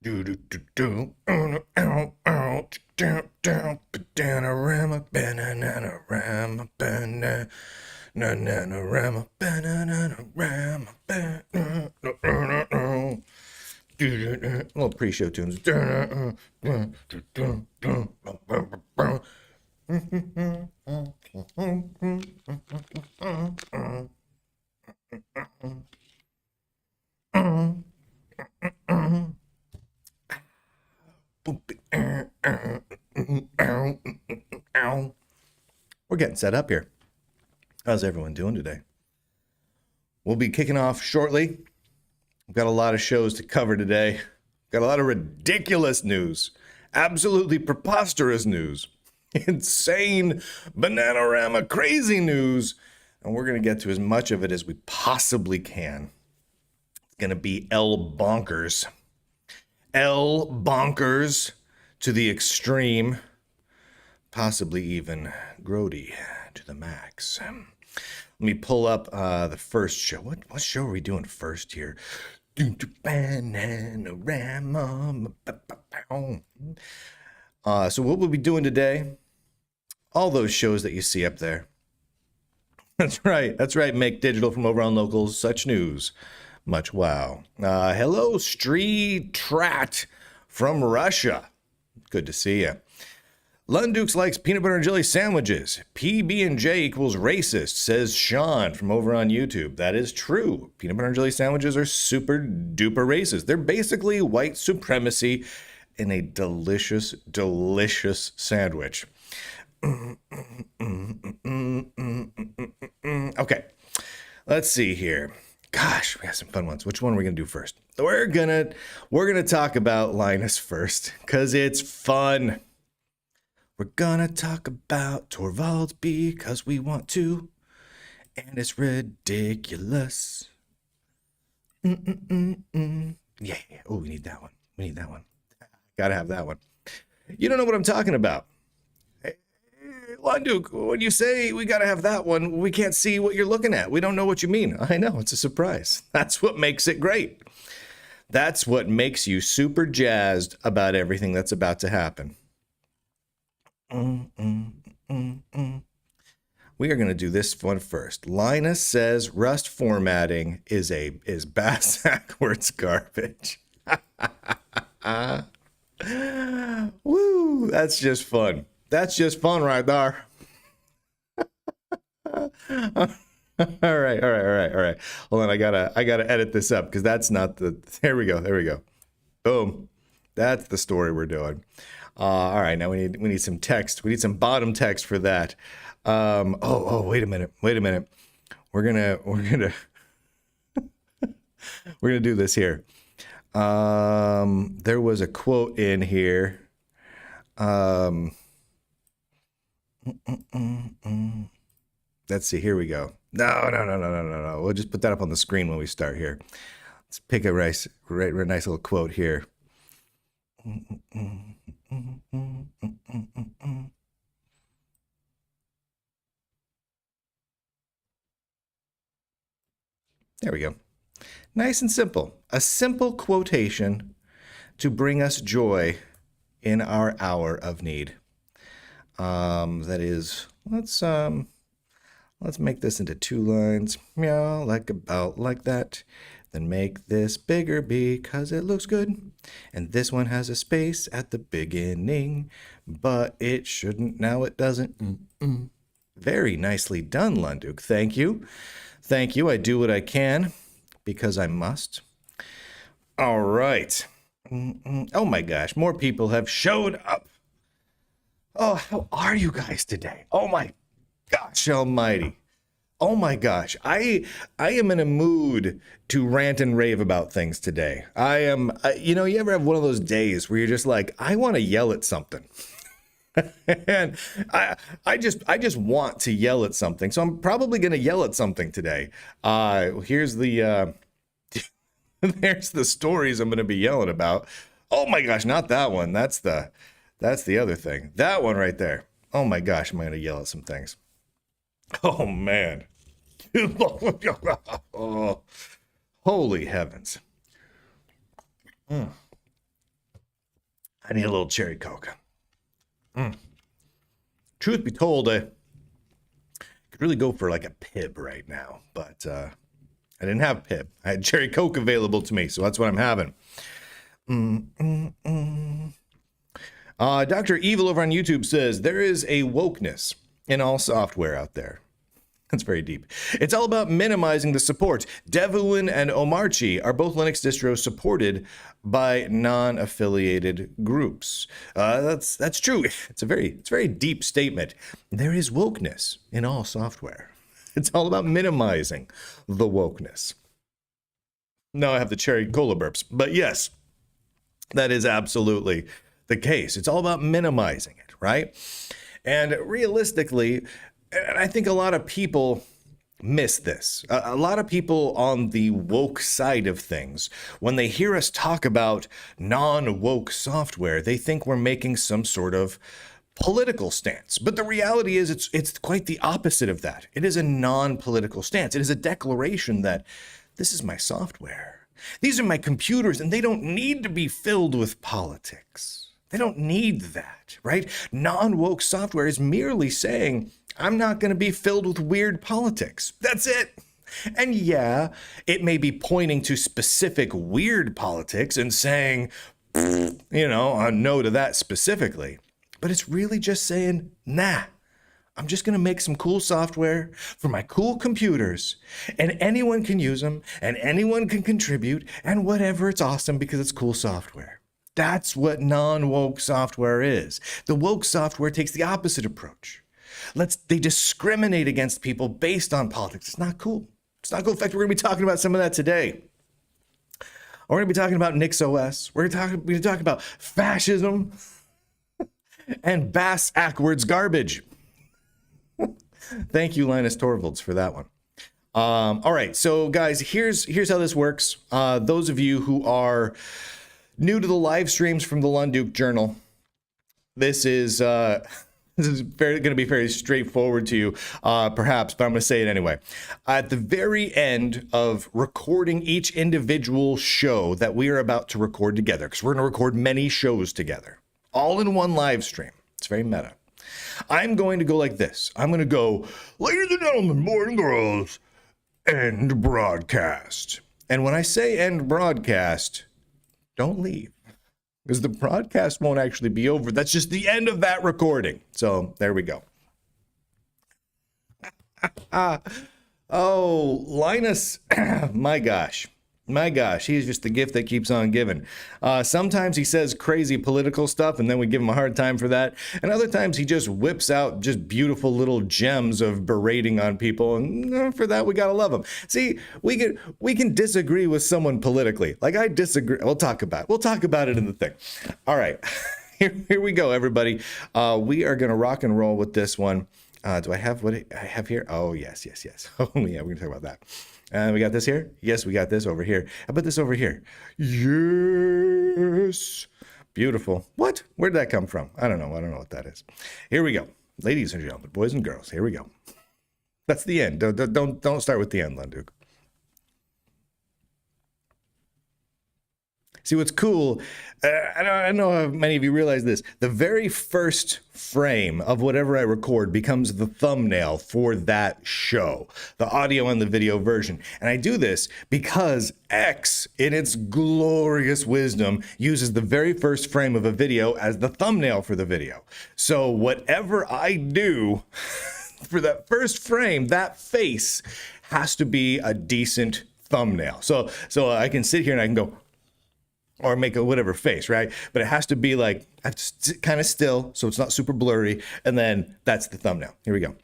Do do do do. Ow, ow, down, down, banana, banana, banana, banana, banana, banana, little pre-show tunes. We're getting set up here. How's everyone doing today? We'll be kicking off shortly. We've got a lot of shows to cover today. Got a lot of ridiculous news, absolutely preposterous news, insane, bananarama, crazy news, and we're going to get to as much of it as we possibly can. It's going to be L bonkers. L bonkers to the extreme, possibly even grody to the max. Let me pull up the first show. What show are we doing first here? Bananarama. So what we'll be doing today, all those shows that you see up there. That's right. Make digital from over on locals, such news. Much wow. Hello, Street Trat from Russia. Good to see you. Lunduke likes peanut butter and jelly sandwiches. PB&J equals racist, says Sean from over on YouTube. That is true. Peanut butter and jelly sandwiches are super duper racist. They're basically white supremacy in a delicious, delicious sandwich. Okay, let's see here. Gosh, we got some fun ones. Which one are we gonna do first? We're gonna talk about Linus first, cause it's fun. We're gonna talk about Torvalds because we want to, and it's ridiculous. Yeah. Oh, we need that one. Gotta have that one. You don't know what I'm talking about. Lunduke, when you say we gotta have that one, we can't see what you're looking at. We don't know what you mean. I know, it's a surprise. That's what makes it great. That's what makes you super jazzed about everything that's about to happen. We are going to do this one first. Linus says Rust formatting is Bass-Ackwards garbage. Woo! That's just fun. That's just fun right there. All right. Hold on, I gotta edit this up because that's not the. There we go. Boom. That's the story we're doing. All right, now we need some text. We need some bottom text for that. Wait a minute. We're gonna we're gonna do this here. There was a quote in here. Let's see. Here we go. No. We'll just put that up on the screen when we start here. Let's pick a nice little quote here. There we go. Nice and simple. A simple quotation to bring us joy in our hour of need. That is, let's make this into 2 lines. Meow, about like that. Then make this bigger because it looks good. And this one has a space at the beginning, but it shouldn't. Now it doesn't. Very nicely done, Lunduke. Thank you. I do what I can because I must. All right. Oh my gosh, more people have showed up. Oh, how are you guys today? Oh my gosh almighty. Oh my gosh, I am in a mood to rant and rave about things today. You ever have one of those days where you're just like, I want to yell at something. And I just want to yell at something. So I'm probably going to yell at something today. Here's the there's the stories I'm going to be yelling about. Oh my gosh, not that one. That's the other thing. That one right there. Oh my gosh, I'm going to yell at some things. Oh man. Oh, holy heavens. I need a little cherry Coke. Truth be told, I could really go for like a Pib right now, but I didn't have Pib. I had cherry Coke available to me, so that's what I'm having. Dr. Evil over on YouTube says, there is a wokeness in all software out there. That's very deep. It's all about minimizing the support. Devuin and Omarchi are both Linux distros supported by non-affiliated groups. That's true. It's a very deep statement. There is wokeness in all software. It's all about minimizing the wokeness. Now I have the cherry cola burps, but yes, that is absolutely the case. It's all about minimizing it, right? And realistically, and I think a lot of people miss this. A lot of people on the woke side of things, when they hear us talk about non-woke software, they think we're making some sort of political stance. But the reality is it's quite the opposite of that. It is a non-political stance. It is a declaration that this is my software. These are my computers, and they don't need to be filled with politics. They don't need that, right? Non-woke software is merely saying, I'm not going to be filled with weird politics. That's it. And yeah, it may be pointing to specific weird politics and saying, no to that specifically. But it's really just saying, nah, I'm just going to make some cool software for my cool computers, and anyone can use them, and anyone can contribute, and whatever, it's awesome because it's cool software. That's what non-woke software is. The woke software takes the opposite approach. They discriminate against people based on politics. It's not cool. It's not cool. In fact, we're going to be talking about some of that today. We're going to be talking about NixOS. We're going to talk about fascism and Bass-Ackwards garbage. Thank you, Linus Torvalds, for that one. All right, so guys, here's how this works. Those of you who are new to the live streams from the Lunduke Journal, this is going to be very straightforward to you, perhaps, but I'm going to say it anyway. At the very end of recording each individual show that we are about to record together, because we're going to record many shows together, all in one live stream. It's very meta. I'm going to go like this. I'm going to go, ladies and gentlemen, boys and girls, end broadcast. And when I say end broadcast, don't leave, because the broadcast won't actually be over. That's just the end of that recording. So there we go. Oh, Linus, my gosh, he's just the gift that keeps on giving. Sometimes he says crazy political stuff, and then we give him a hard time for that. And other times he just whips out just beautiful little gems of berating on people, and for that we gotta love him. See, we can disagree with someone politically. Like, I disagree. We'll talk about it in the thing. All right, here we go, everybody. We are gonna rock and roll with this one. Do I have what I have here? Oh yes. Oh yeah, we're gonna talk about that. We got this here? Yes, we got this over here. How about this over here? Yes. Beautiful. What? Where did that come from? I don't know what that is. Here we go. Ladies and gentlemen, boys and girls, here we go. That's the end. Don't start with the end, Lunduke. See, what's cool, I don't know how many of you realize this, the very first frame of whatever I record becomes the thumbnail for that show, the audio and the video version. And I do this because X, in its glorious wisdom, uses the very first frame of a video as the thumbnail for the video. So whatever I do for that first frame, that face has to be a decent thumbnail. So I can sit here and I can go, or make a whatever face, right? But it has to be like, I have to kind of still, so it's not super blurry, and then that's the thumbnail. Here we go.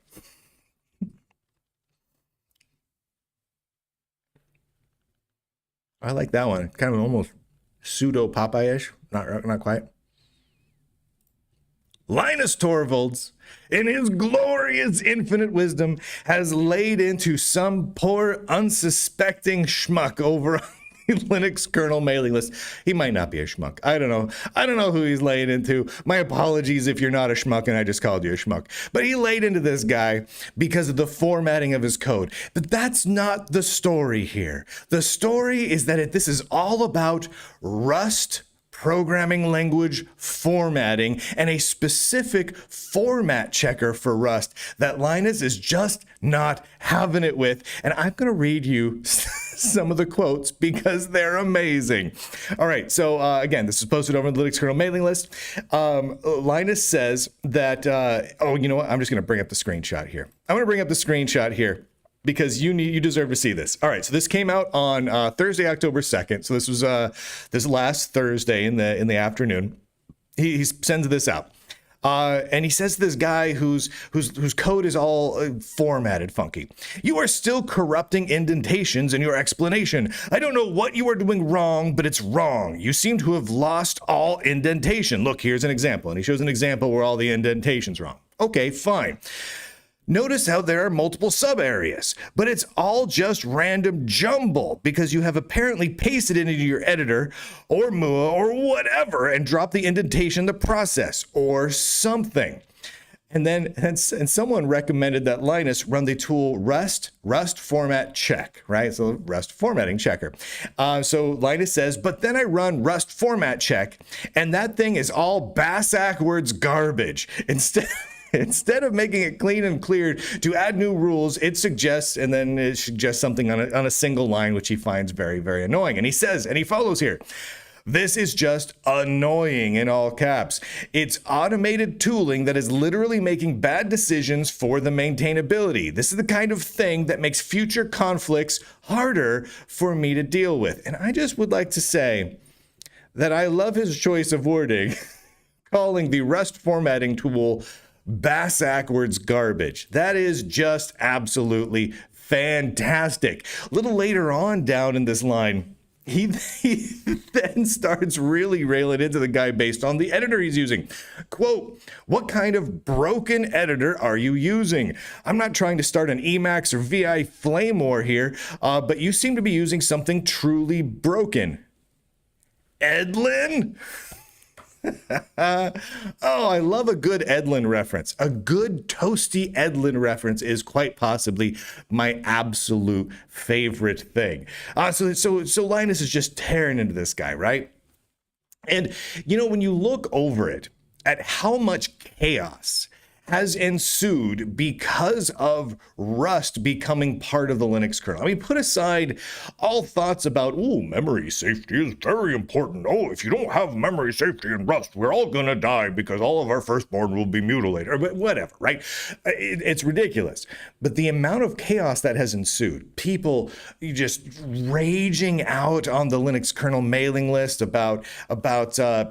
I like that one. Kind of almost pseudo Popeye-ish, not quite. Linus Torvalds, in his glorious infinite wisdom, has laid into some poor unsuspecting schmuck over Linux kernel mailing list. He might not be a schmuck. I don't know who he's laying into. My apologies if you're not a schmuck and I just called you a schmuck. But he laid into this guy because of the formatting of his code. But that's not the story here. The story is that this is all about Rust programming language formatting and a specific format checker for Rust that Linus is just not having it with. And I'm going to read you some of the quotes because they're amazing. All right, so again, this is posted over on the Linux kernel mailing list. Linus says that, oh, you know what? I'm just going to bring up the screenshot here. I'm going to bring up the screenshot here because you deserve to see this. All right, so this came out on Thursday, October 2nd. So this was this last Thursday in the afternoon. He sends this out. And he says to this guy whose code is all formatted funky, "You are still corrupting indentations in your explanation. I don't know what you are doing wrong, but it's wrong. You seem to have lost all indentation. Look, here's an example." And he shows an example where all the indentation's wrong. Okay, fine. "Notice how there are multiple sub-areas, but it's all just random jumble because you have apparently pasted it into your editor or MUA or whatever and dropped the indentation in the process or something." And then and someone recommended that Linus run the tool Rust format check, right? So Rust formatting checker. So Linus says, "But then I run Rust format check and that thing is all Bass-Ackwards garbage. Instead of making it clean and clear to add new rules, it suggests something on a single line, which he finds very, very annoying." And he says, and he follows here, "This is just annoying," in all caps. "It's automated tooling that is literally making bad decisions for the maintainability. This is the kind of thing that makes future conflicts harder for me to deal with." And I just would like to say that I love his choice of wording, calling the Rust formatting tool Bass-Ackwards garbage. That is just absolutely fantastic. A little later on down in this line, he then starts really railing into the guy based on the editor he's using. Quote, "What kind of broken editor are you using? I'm not trying to start an Emacs or VI flame war here, but you seem to be using something truly broken." Edlin? Oh, I love a good Edlin reference. A good toasty Edlin reference is quite possibly my absolute favorite thing. So Linus is just tearing into this guy, right? And, you know, when you look over it at how much chaos has ensued because of Rust becoming part of the Linux kernel. I mean, put aside all thoughts about, oh, memory safety is very important. Oh, if you don't have memory safety in Rust, we're all gonna die because all of our firstborn will be mutilated, or whatever, right? It's ridiculous. But the amount of chaos that has ensued, people just raging out on the Linux kernel mailing list about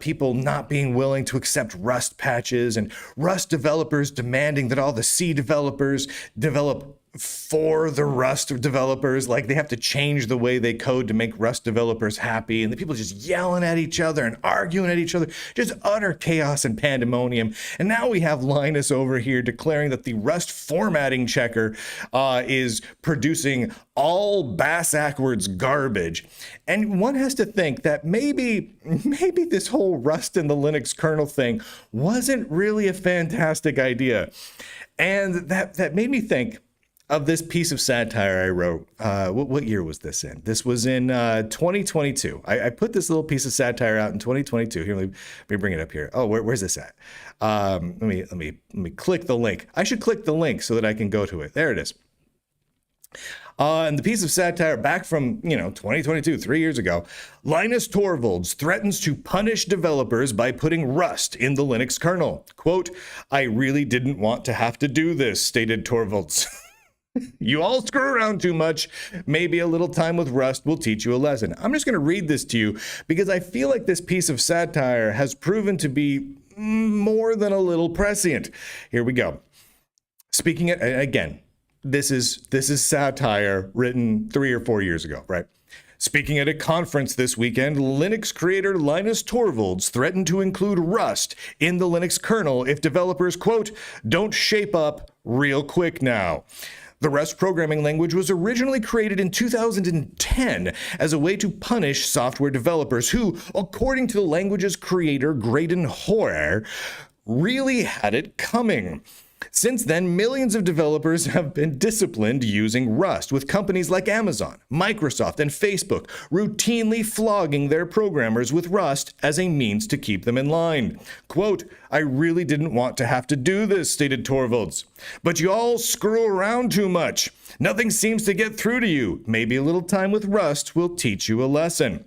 people not being willing to accept Rust patches, and Rust developers demanding that all the C developers develop for the Rust developers, like they have to change the way they code to make Rust developers happy, and the people just yelling at each other and arguing at each other, just utter chaos and pandemonium. And now we have Linus over here declaring that the Rust formatting checker is producing all Bass-Ackwards garbage. And one has to think that maybe this whole Rust in the Linux kernel thing wasn't really a fantastic idea. And that made me think of this piece of satire I wrote. What year was this in? This was in 2022. I put this little piece of satire out in 2022. Here, let me bring it up here. Oh, where's this at? Let me click the link. I should click the link so that I can go to it. There it is. And the piece of satire back from, 2022, 3 years ago, Linus Torvalds threatens to punish developers by putting Rust in the Linux kernel. Quote, "I really didn't want to have to do this," stated Torvalds. "You all screw around too much. Maybe a little time with Rust will teach you a lesson." I'm just going to read this to you because I feel like this piece of satire has proven to be more than a little prescient. Here we go. Speaking again, this is satire written 3 or 4 years ago, right? "Speaking at a conference this weekend, Linux creator Linus Torvalds threatened to include Rust in the Linux kernel if developers, quote, don't shape up real quick now. The Rust programming language was originally created in 2010 as a way to punish software developers who, according to the language's creator, Graydon Hoare, really had it coming. Since then, millions of developers have been disciplined using Rust, with companies like Amazon, Microsoft, and Facebook routinely flogging their programmers with Rust as a means to keep them in line. Quote, "I really didn't want to have to do this," stated Torvalds. "But you all screw around too much. Nothing seems to get through to you. Maybe a little time with Rust will teach you a lesson."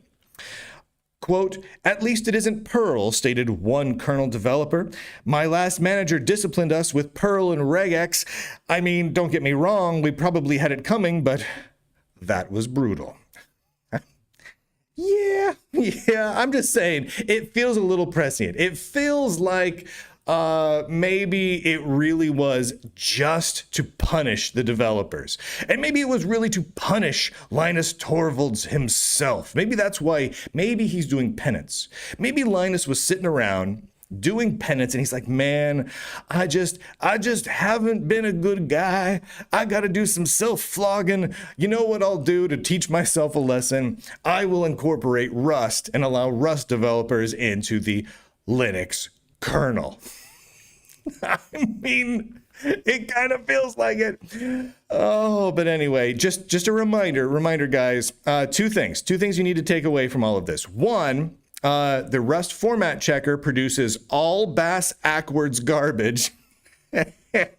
Quote, "At least it isn't Perl," stated one kernel developer. "My last manager disciplined us with Perl and regex. I mean, don't get me wrong, we probably had it coming, but that was brutal." Yeah, I'm just saying, it feels a little prescient. It feels like maybe it really was just to punish the developers. And maybe it was really to punish Linus Torvalds himself. Maybe that's why, maybe he's doing penance. Maybe Linus was sitting around doing penance and he's like, man, I just haven't been a good guy. I got to do some self-flogging. You know what I'll do to teach myself a lesson? I will incorporate Rust and allow Rust developers into the Linux kernel. I mean, it kind of feels like it. Oh, but anyway, just a reminder, guys. Two things you need to take away from all of this. One, the Rust format checker produces all Bass-Ackwards garbage.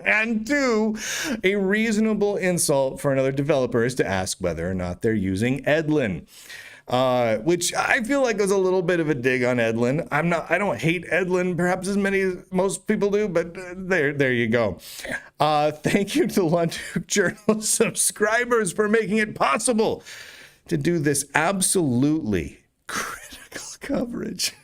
And two, a reasonable insult for another developer is to ask whether or not they're using Edlin. Which I feel like was a little bit of a dig on Edlin. I don't hate Edlin perhaps as many as most people do, but there you go. Thank you to Lunduke Journal subscribers for making it possible to do this absolutely critical coverage.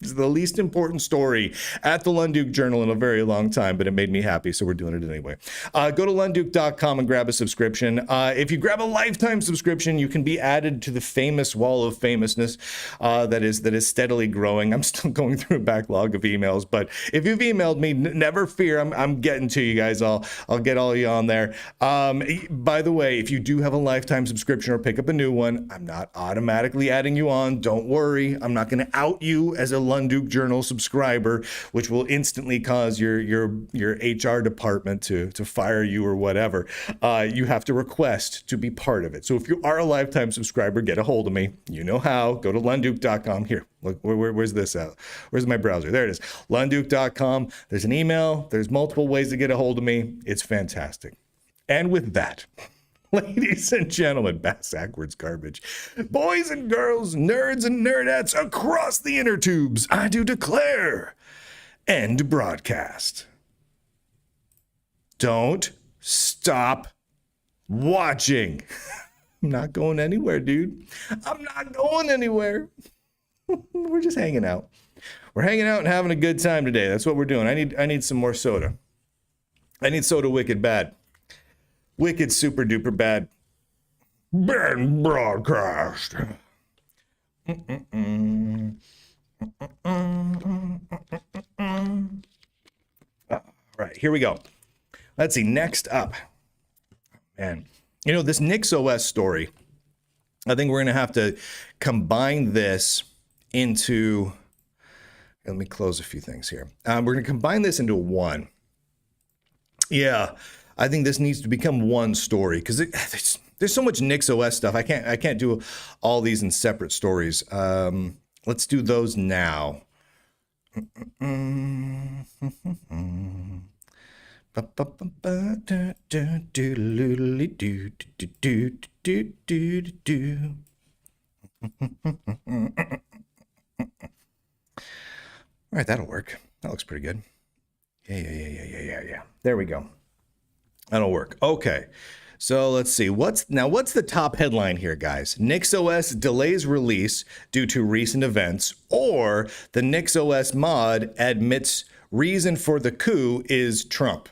It's the least important story at the Lunduke Journal in a very long time, but it made me happy, so we're doing it anyway. Go to lunduke.com and grab a subscription. If you grab a lifetime subscription, you can be added to the famous wall of famousness that is steadily growing. I'm still going through a backlog of emails, but if you've emailed me, never fear, I'm getting to you guys. I'll get all you on there. By the way, if you do have a lifetime subscription or pick up a new one, I'm not automatically adding you on. Don't worry. I'm not going to out you as a Lunduke Journal subscriber, which will instantly cause your HR department to fire you or whatever. You have to request to be part of it. So if you are a lifetime subscriber, get a hold of me. You know how. Go to lunduke.com. Here, look, where's this at? Where's my browser? There it is. Lunduke.com. There's an email. There's multiple ways to get a hold of me. It's fantastic. And with that, ladies and gentlemen, Bass-Ackwards garbage, boys and girls, nerds and nerdettes across the inner tubes, I do declare, end broadcast. Don't stop watching. I'm not going anywhere, dude. I'm not going anywhere. We're just hanging out. We're hanging out and having a good time today. That's what we're doing. I need some more soda. I need soda wicked bad. Wicked super duper bad. Bad broadcast. All right, here we go. Let's see, next up. Man, you know, this NixOS story, I think we're going to have to combine this into, let me close a few things here. We're going to combine this into one. Yeah. I think this needs to become one story because there's so much NixOS stuff. I can't do all these in separate stories. Let's do those now. All right, that'll work. That looks pretty good. Yeah. There we go. That'll work. Okay. So let's see. What's the top headline here, guys? NixOS delays release due to recent events, or the NixOS mod admits reason for the coup is Trump.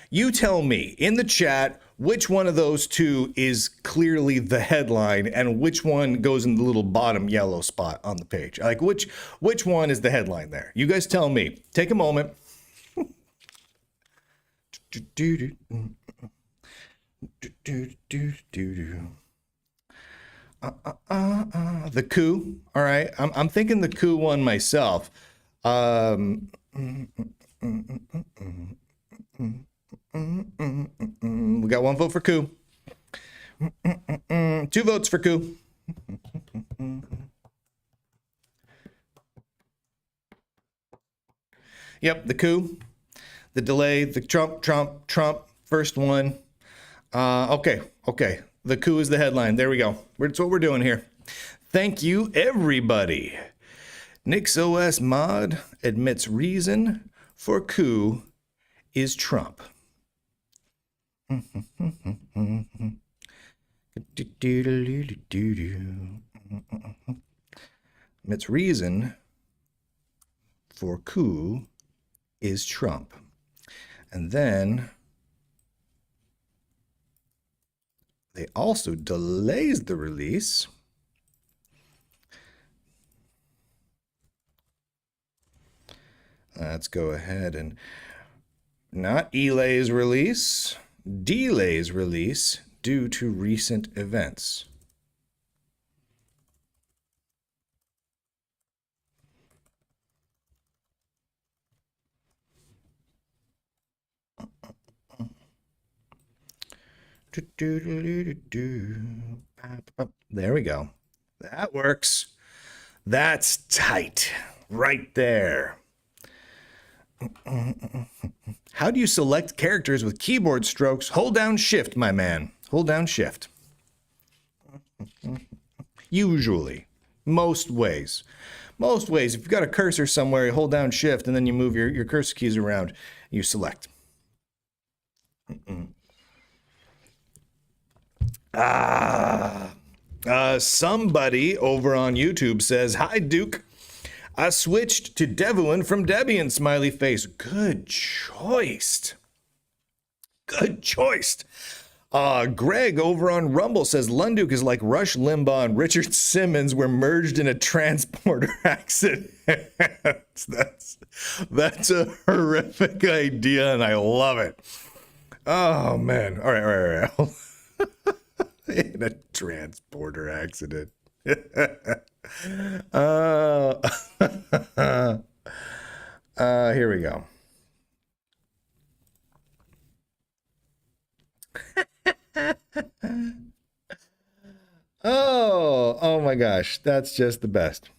You tell me in the chat which one of those two is clearly the headline and which one goes in the little bottom yellow spot on the page. Like which one is the headline there? You guys tell me. Take a moment. The coup. All right. I'm thinking the coup one myself. We got 1 vote for Coup. 2 votes for Coup. Yep, the Coup, the delay, the Trump, first one. Okay. The Coup is the headline. There we go. That's what we're doing here. Thank you, everybody. NixOS mod admits reason for coup is Trump. Admits reason for coup is Trump. And then they also delays the release. Let's go ahead and not delays release, delays release due to recent events. There we go. That works. That's tight. Right there. How do you select characters with keyboard strokes? Hold down shift, my man. Hold down shift. Usually. Most ways. Most ways. If you've got a cursor somewhere, you hold down shift and then you move your cursor keys around. You select. Somebody over on YouTube says, "Hi, Duke. I switched to Devuin from Debian, smiley face." Good choice. Good choice. Greg over on Rumble says, "Lunduke is like Rush Limbaugh and Richard Simmons were merged in a transporter accident." That's a horrific idea, and I love it. Oh, man. All right. In a transporter accident. Here we go. Oh my gosh, that's just the best.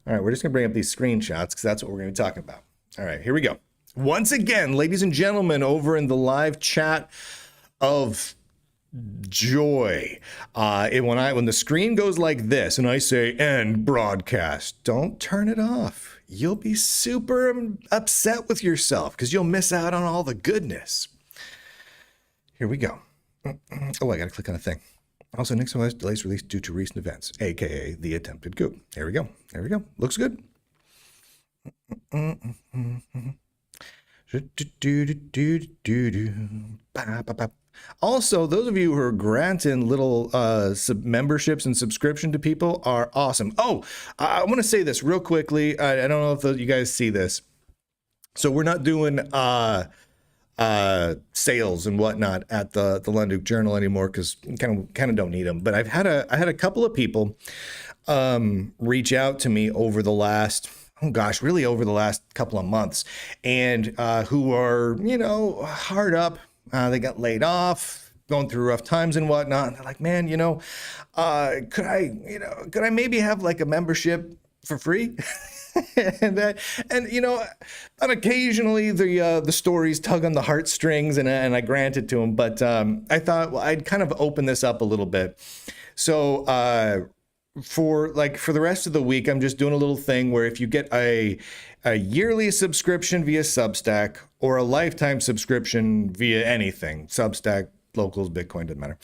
All right, we're just gonna bring up these screenshots because that's what we're gonna be talking about. All right, here we go. Once again, ladies and gentlemen, over in the live chat of joy, when the screen goes like this and I say end broadcast, don't turn it off. You'll be super upset with yourself because you'll miss out on all the goodness. Here we go. Oh, I gotta click on a thing. Also, NixOS delays release due to recent events, aka the attempted coup. There we go. Looks good. Also, those of you who are granting little memberships and subscription to people are awesome. Oh, I want to say this real quickly. I don't know if you guys see this. So we're not doing sales and whatnot at the Lunduke Journal anymore because kind of don't need them. But I had a couple of people reach out to me over the last over the last couple of months, and who are hard up. They got laid off, going through rough times and whatnot. And they're like, "Man, could I maybe have like a membership for free?" and occasionally the stories tug on the heartstrings, and I grant it to them. But I thought I'd kind of open this up a little bit. So for the rest of the week, I'm just doing a little thing where if you get a yearly subscription via Substack or a lifetime subscription via anything, Substack, Locals, Bitcoin, doesn't matter.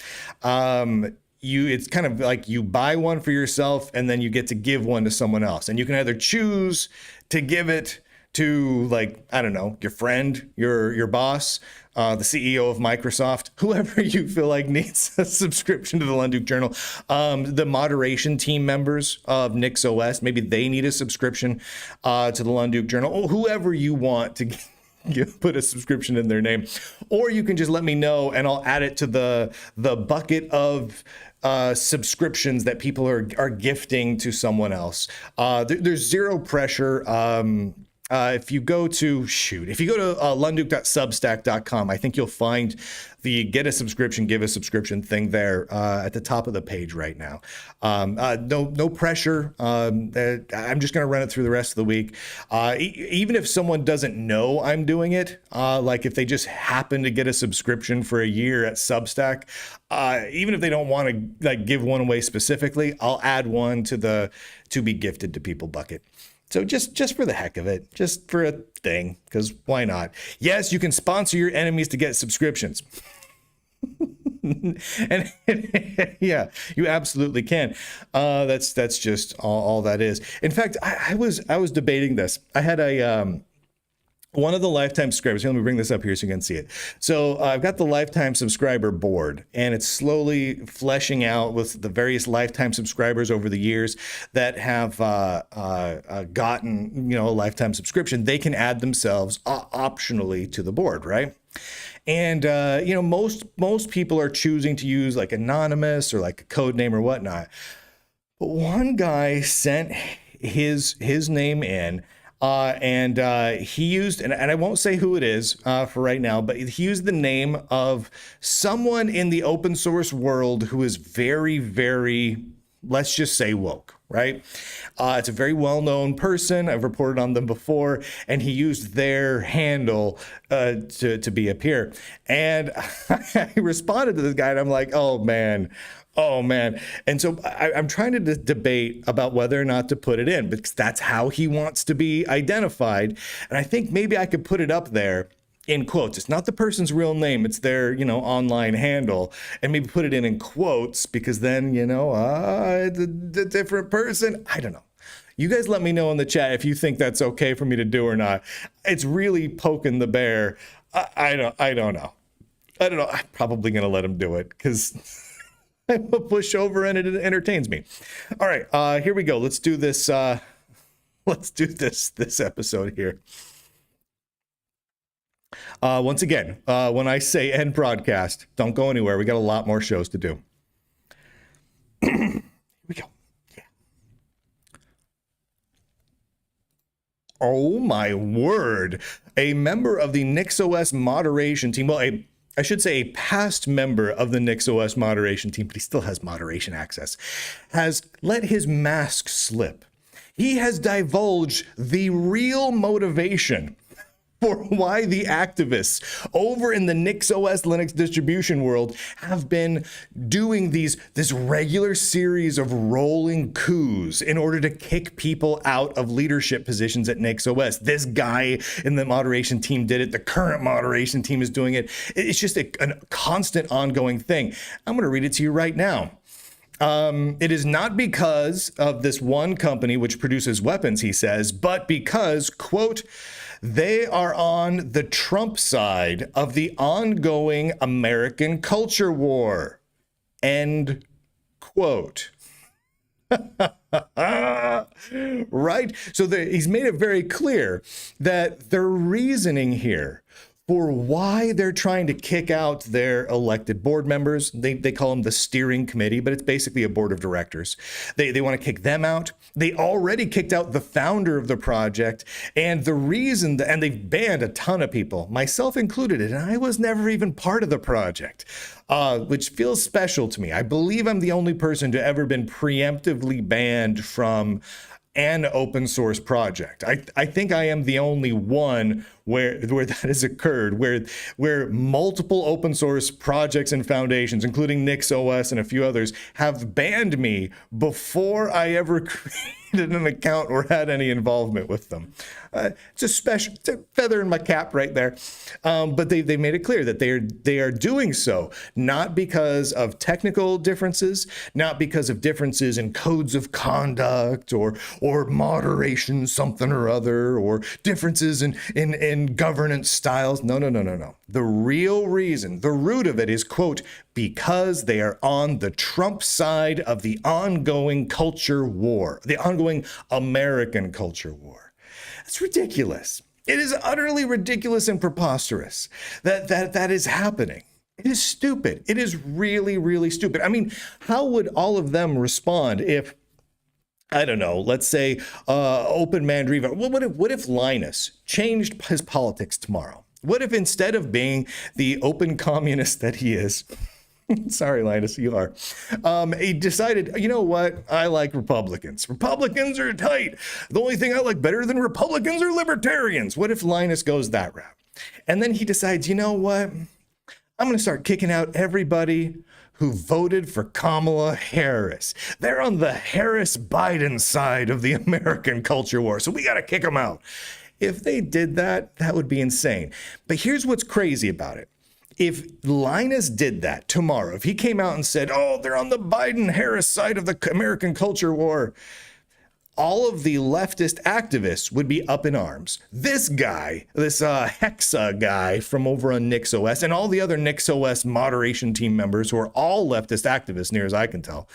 It's kind of like you buy one for yourself and then you get to give one to someone else. And you can either choose to give it to, like, I don't know, your friend, your boss, the CEO of Microsoft, whoever you feel like needs a subscription to the Lunduke Journal, the moderation team members of NixOS, maybe they need a subscription to the Lunduke Journal, or whoever you want to put a subscription in their name. Or you can just let me know and I'll add it to the bucket of subscriptions that people are gifting to someone else. There's zero pressure. If you go to Lunduke.substack.com, I think you'll find the get a subscription, give a subscription thing there at the top of the page right now. No pressure. I'm just going to run it through the rest of the week. Even if someone doesn't know I'm doing it, like if they just happen to get a subscription for a year at Substack, even if they don't want to like give one away specifically, I'll add one to the to be gifted to people bucket. So just for the heck of it, just for a thing, because why not? Yes, you can sponsor your enemies to get subscriptions. and yeah, you absolutely can. That's just all that is. In fact, I was debating this. I had a one of the lifetime subscribers. Let me bring this up here so you can see it. So I've got the lifetime subscriber board, and it's slowly fleshing out with the various lifetime subscribers over the years that have gotten, a lifetime subscription. They can add themselves optionally to the board, right? And most people are choosing to use like anonymous or like a code name or whatnot. But one guy sent his name in. And he used, and I won't say who it is for right now, but he used the name of someone in the open source world who is very, very, let's just say woke, right? It's a very well-known person. I've reported on them before, and he used their handle to be up here. And I responded to this guy, and I'm like, oh, man. And so I'm trying to debate about whether or not to put it in, because that's how he wants to be identified. And I think maybe I could put it up there in quotes. It's not the person's real name. It's their, online handle, and maybe put it in quotes, because then, the different person. I don't know. You guys let me know in the chat if you think that's okay for me to do or not. It's really poking the bear. I don't know. I'm probably going to let him do it, because I'm a pushover and it entertains me. All right, here we go. Let's do this. Let's do this episode here. Once again, when I say end broadcast, don't go anywhere. We got a lot more shows to do. Here we go. Yeah. Oh my word! A member of the NixOS moderation team. Well, I should say a past member of the NixOS moderation team, but he still has moderation access, has let his mask slip. He has divulged the real motivation for why the activists over in the NixOS Linux distribution world have been doing this regular series of rolling coups in order to kick people out of leadership positions at NixOS. This guy in the moderation team did it. The current moderation team is doing it. It's just a constant ongoing thing. I'm going to read it to you right now. It is not because of this one company which produces weapons, he says, but because, quote, they are on the Trump side of the ongoing American culture war, end quote. Right? So he's made it very clear that their reasoning here for why they're trying to kick out their elected board members. They call them the steering committee, but it's basically a board of directors. They want to kick them out. They already kicked out the founder of the project. And the reason, and they've banned a ton of people, myself included, and I was never even part of the project, which feels special to me. I believe I'm the only person to ever been preemptively banned from an open source project. I think I am the only one where that has occurred, where multiple open source projects and foundations, including NixOS and a few others, have banned me before I ever created an account or had any involvement with them. It's a feather in my cap right there. But they made it clear that they are doing so not because of technical differences, not because of differences in codes of conduct or moderation something or other, or differences in governance styles. No. The real reason, the root of it is, quote, because they are on the Trump side of the ongoing culture war, the ongoing American culture war. That's ridiculous. It is utterly ridiculous and preposterous that is happening. It is stupid. It is really, really stupid. I mean, how would all of them respond if I don't know, let's say Open Mandriva. Well, what if Linus changed his politics tomorrow? What if instead of being the open communist that he is, sorry, Linus, you are, he decided, you know what? I like Republicans. Republicans are tight. The only thing I like better than Republicans are libertarians. What if Linus goes that route? And then he decides, you know what? I'm going to start kicking out everybody who voted for Kamala Harris. They're on the Harris-Biden side of the American culture war, so we got to kick them out. If they did that, that would be insane. But here's what's crazy about it. If Linus did that tomorrow, if he came out and said, oh, they're on the Biden-Harris side of the American culture war, all of the leftist activists would be up in arms. This guy, this Hexa guy from over on NixOS, and all the other NixOS moderation team members who are all leftist activists, near as I can tell,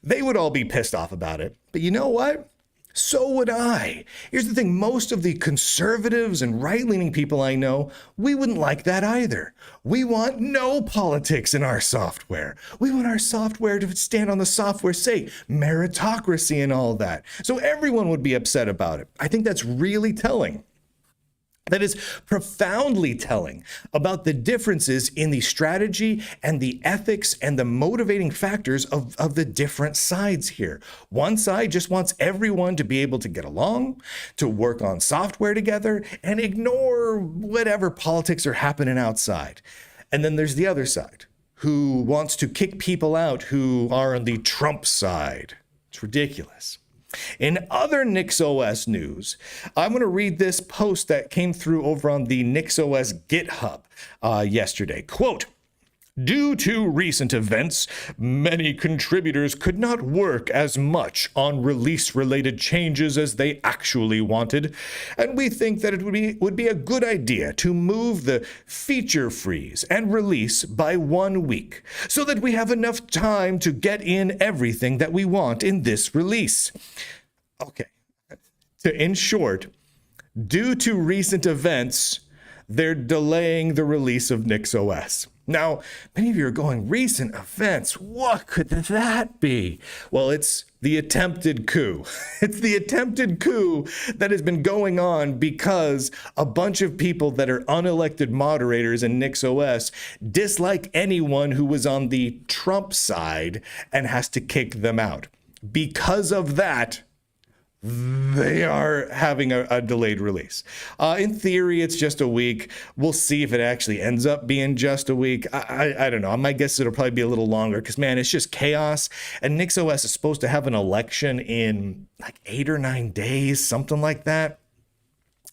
they would all be pissed off about it. But you know what? So would I. Here's the thing. Most of the conservatives and right-leaning people I know, we wouldn't like that either. We want no politics in our software. We want our software to stand on the software's sake, meritocracy and all that. So everyone would be upset about it. I think that's really telling. That is profoundly telling about the differences in the strategy and the ethics and the motivating factors of the different sides here. One side just wants everyone to be able to get along, to work on software together, and ignore whatever politics are happening outside. And then there's the other side, who wants to kick people out who are on the Trump side. It's ridiculous. In other NixOS news, I'm going to read this post that came through over on the NixOS GitHub yesterday. Quote, due to recent events, many contributors could not work as much on release-related changes as they actually wanted, and we think that it would be a good idea to move the feature freeze and release by 1 week, so that we have enough time to get in everything that we want in this release. Okay, in short, due to recent events, they're delaying the release of NixOS. Now, many of you are going, recent events, what could that be? Well, it's the attempted coup. It's the attempted coup that has been going on because a bunch of people that are unelected moderators in NixOS dislike anyone who was on the Trump side and has to kick them out. Because of that, they are having a delayed release. In theory, it's just a week. We'll see if it actually ends up being just a week. I don't know. My guess is it'll probably be a little longer because, man, it's just chaos. And NixOS is supposed to have an election in like 8 or 9 days, something like that.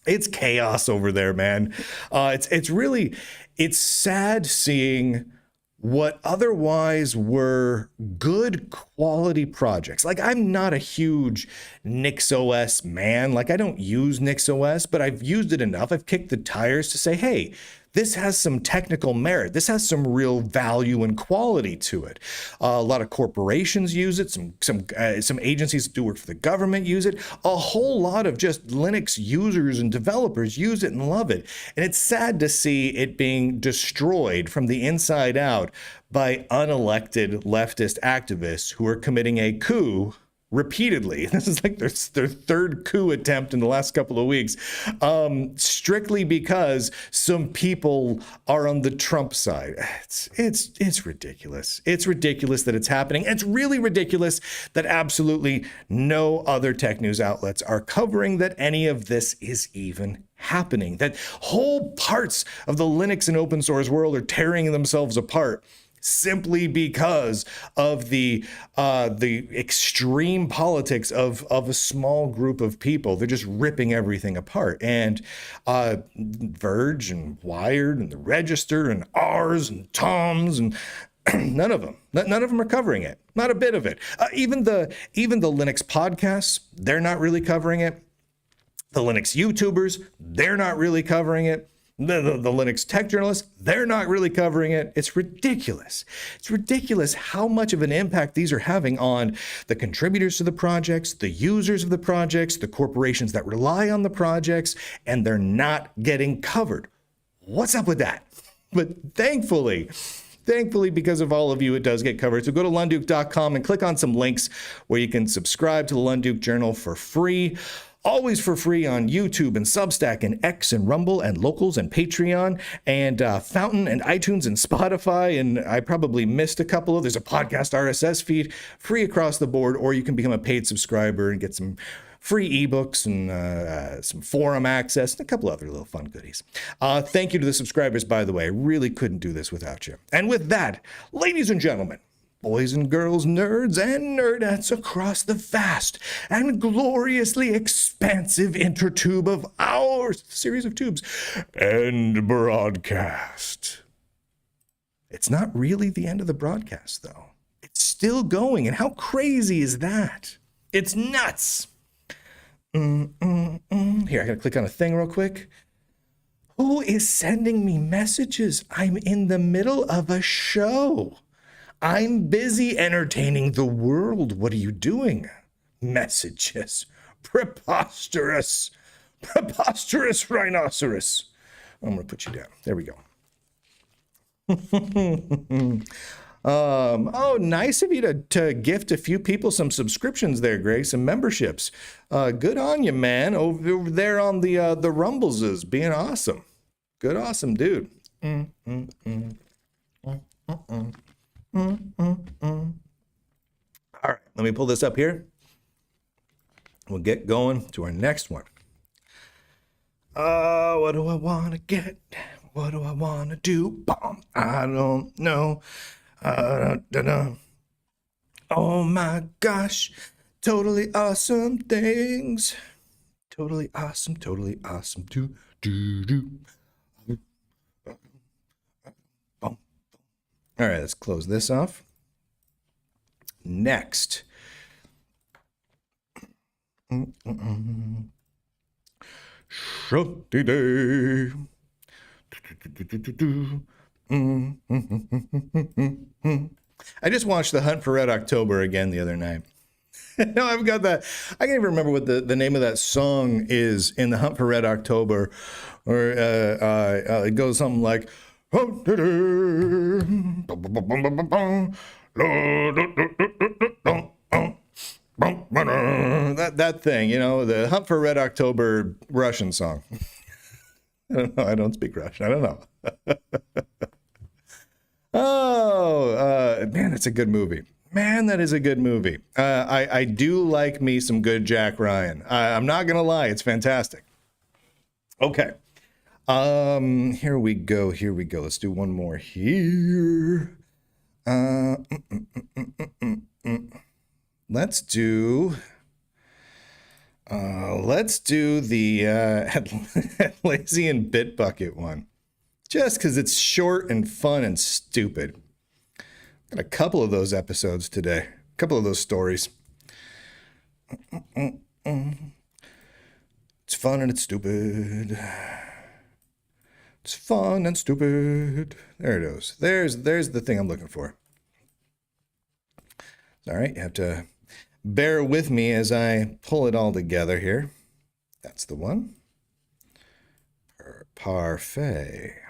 It's chaos over there, man. It's sad seeing what otherwise were good quality projects. Like, I'm not a huge NixOS man. Like, I don't use NixOS, but I've used it enough. I've kicked the tires to say, hey, this has some technical merit. This has some real value and quality to it. A lot of corporations use it. Some agencies that do work for the government use it. A whole lot of just Linux users and developers use it and love it. And it's sad to see it being destroyed from the inside out by unelected leftist activists who are committing a coup repeatedly. This is like their third coup attempt in the last couple of weeks, strictly because some people are on the Trump side. It's ridiculous. It's ridiculous that it's happening. It's really ridiculous that absolutely no other tech news outlets are covering that any of this is even happening, that whole parts of the Linux and open source world are tearing themselves apart simply because of the extreme politics of a small group of people. They're just ripping everything apart. And Verge and Wired and the Register and R's and Tom's and none of them are covering it. Not a bit of it. Even the Linux podcasts, they're not really covering it. The Linux YouTubers, they're not really covering it. The Linux tech journalists, they're not really covering it. It's ridiculous. It's ridiculous how much of an impact these are having on the contributors to the projects, the users of the projects, the corporations that rely on the projects, and they're not getting covered. What's up with that? But thankfully, thankfully, because of all of you, it does get covered. So go to lunduke.com and click on some links where you can subscribe to the Lunduke Journal for free. Always for free on YouTube and Substack and X and Rumble and Locals and Patreon and Fountain and iTunes and Spotify. And I probably missed a couple of. There's a podcast RSS feed, free across the board, or you can become a paid subscriber and get some free ebooks and some forum access and a couple other little fun goodies. Thank you to the subscribers, by the way. I really couldn't do this without you. And with that, ladies and gentlemen, boys and girls, nerds and nerdettes across the vast and gloriously expansive intertube of our series of tubes and broadcast. It's not really the end of the broadcast, though. It's still going, and how crazy is that? It's nuts. Here, I gotta click on a thing real quick. Who is sending me messages? I'm in the middle of a show. I'm busy entertaining the world. What are you doing? Messages. Preposterous. Preposterous rhinoceros. I'm going to put you down. There we go. Oh, nice of you to gift a few people some subscriptions there, Greg, some memberships. Good on you, man. Over there on the Rumbles being awesome. Good, awesome dude. All right, let me pull this up here. We'll get going to our next one. What do I want to get? What do I want to do? I don't know. Oh my gosh, totally awesome things. Totally awesome do. All right, let's close this off. Next. Shunty day. I just watched The Hunt for Red October again the other night. No, I've got that. I can't even remember what the name of that song is in The Hunt for Red October. Or it goes something like, that thing, you know, the Hunt for Red October Russian song. I don't know. I don't speak Russian. I don't know. Man, it's a good movie. Man, that is a good movie. I do like me some good Jack Ryan. I'm not gonna lie, it's fantastic. Okay. Here we go. Let's do one more here. Let's do the Atlassian Bitbucket one. Just because it's short and fun and stupid. Got a couple of those episodes today. A couple of those stories. It's fun and it's stupid. It's fun and stupid. There it is. There's the thing I'm looking for. All right, you have to bear with me as I pull it all together here. That's the one. Parfait.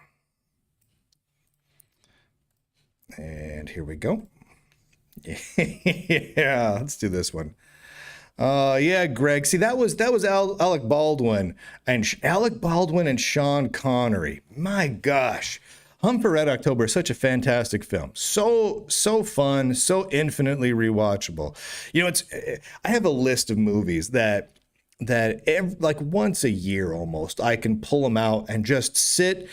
And here we go. Yeah, let's do this one. Yeah, Greg. See, that was Alec Baldwin and Sean Connery. My gosh, Hunt for Red October is such a fantastic film. So fun, so infinitely rewatchable. You know, I have a list of movies that like once a year almost I can pull them out and just sit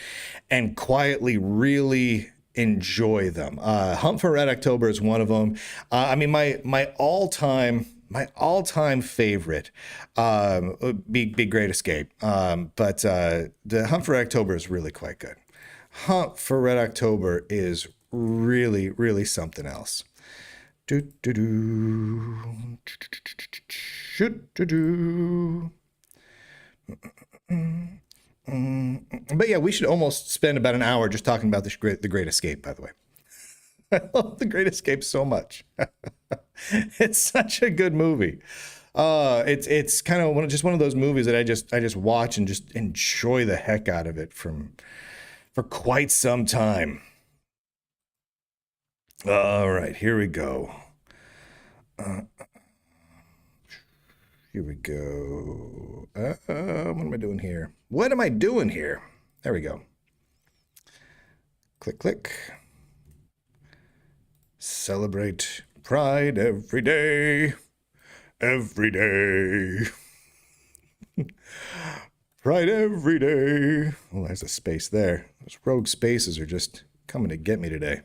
and quietly really enjoy them. Hunt for Red October is one of them. I mean, my all-time favorite would be Great Escape. But the Hunt for Red October is really quite good. Hunt for Red October is really, really something else. But yeah, we should almost spend about an hour just talking about the Great Escape, by the way. I love The Great Escape so much. It's such a good movie. It's kind of one of those movies that I just watch and just enjoy the heck out of it for quite some time. All right, here we go. Here we go. What am I doing here? What am I doing here? There we go. Click, click. Celebrate Pride every day. Every day. Pride every day. Oh, there's a space there. Those rogue spaces are just coming to get me today.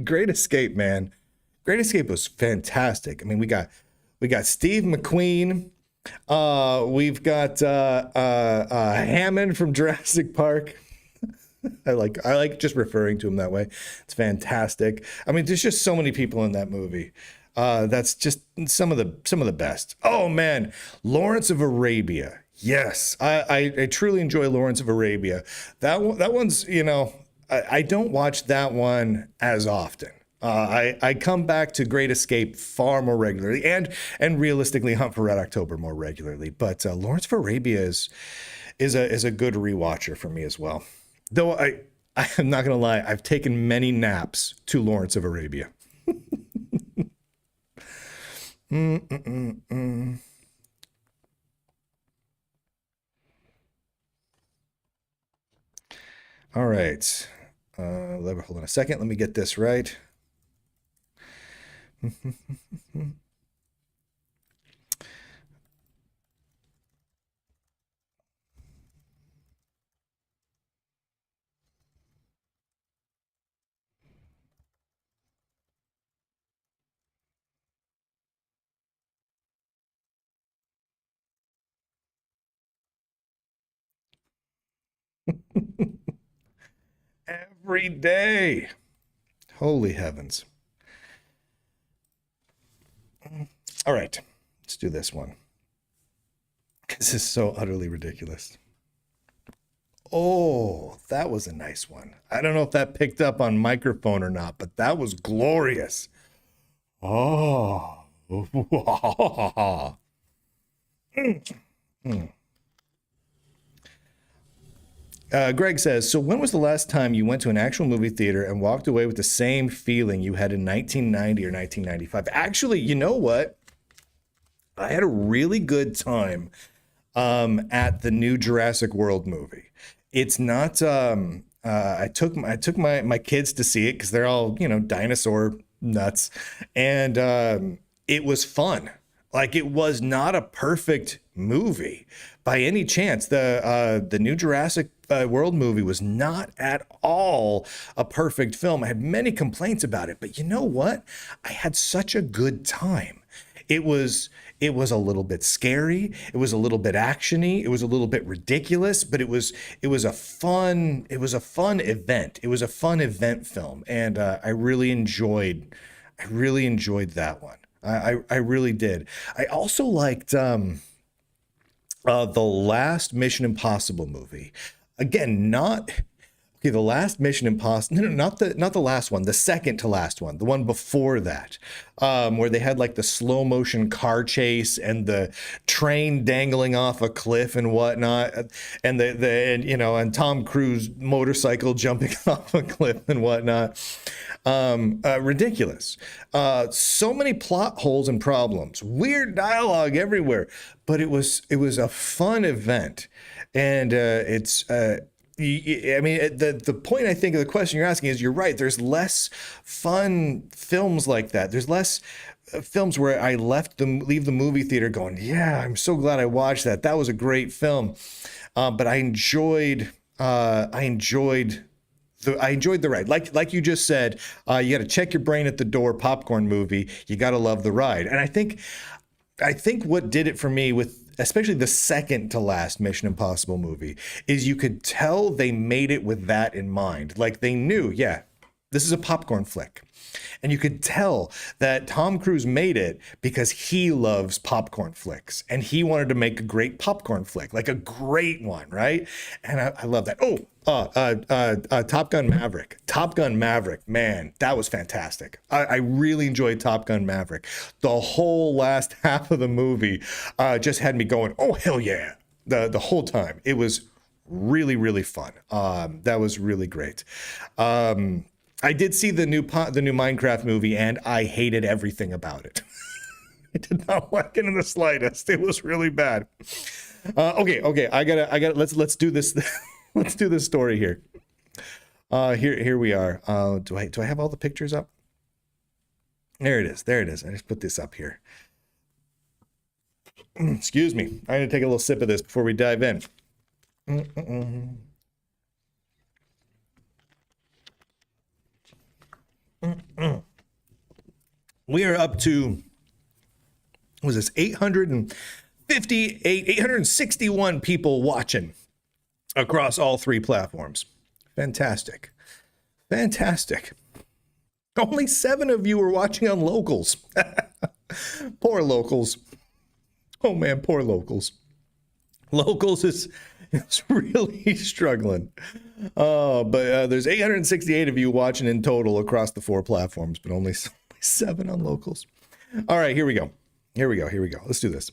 Great Escape, man. Great Escape was fantastic. I mean, we got Steve McQueen. We've got Hammond from Jurassic Park. I like just referring to him that way. It's fantastic. I mean, there's just so many people in that movie. That's just some of the best. Oh man, Lawrence of Arabia. Yes, I truly enjoy Lawrence of Arabia. That one's, I don't watch that one as often. I come back to Great Escape far more regularly, and realistically Hunt for Red October more regularly. But Lawrence of Arabia is a good rewatcher for me as well. Though I'm not gonna lie, I've taken many naps to Lawrence of Arabia. Mm-mm-mm-mm. All right. Hold on a second. Let me get this right. Every day. Holy heavens. All right. Let's do this one. This is so utterly ridiculous. Oh, that was a nice one. I don't know if that picked up on microphone or not, but that was glorious. Oh. Greg says, so when was the last time you went to an actual movie theater and walked away with the same feeling you had in 1990 or 1995? Actually, you know what? I had a really good time at the new Jurassic World movie. It's not. I took my kids to see it because they're all dinosaur nuts, and it was fun. Like it was not a perfect movie by any chance. The new Jurassic World movie was not at all a perfect film. I had many complaints about it, but you know what? I had such a good time. It was it was a little bit scary. It was a little bit actiony. It was a little bit ridiculous, but it was a fun event. It was a fun event film, and I really enjoyed that one. I really did. I also liked the last Mission Impossible movie. Again, not okay. The last Mission Impossible, no, no, not the last one, the second to last one, the one before that, where they had like the slow motion car chase and the train dangling off a cliff and whatnot, and and Tom Cruise motorcycle jumping off a cliff and whatnot. Ridiculous. So many plot holes and problems, weird dialogue everywhere, but it was a fun event, and I mean, the point I think of the question you're asking is you're right. There's less fun films like that. There's less films where I leave the movie theater going, yeah, I'm so glad I watched that. That was a great film. But I enjoyed the ride. Like you just said, you got to check your brain at the door. Popcorn movie. You got to love the ride. And I think what did it for me with especially the second to last Mission Impossible movie is you could tell they made it with that in mind. Like they knew, yeah, this is a popcorn flick. And you could tell that Tom Cruise made it because he loves popcorn flicks and he wanted to make a great popcorn flick, like a great one, right? And I love that. Oh, Top Gun Maverick. Top Gun Maverick, man, that was fantastic. I really enjoyed Top Gun Maverick. The whole last half of the movie just had me going, oh, hell yeah. the whole time. It was really, really fun. That was really great. I did see the new Minecraft movie, and I hated everything about it. I did not like it in the slightest. It was really bad. Okay. I gotta. Let's do this. Let's do this story here. Here we are. Do I have all the pictures up? There it is. I just put this up here. Excuse me. I'm gonna take a little sip of this before we dive in. We are up to, what was this, 861 people watching across all 3 platforms. Fantastic. Only 7 of you are watching on locals. Poor locals. Oh man, poor locals. Locals is really struggling. But there's 868 of you watching in total across the 4 platforms, but only 7 on locals. All right, here we go. Let's do this.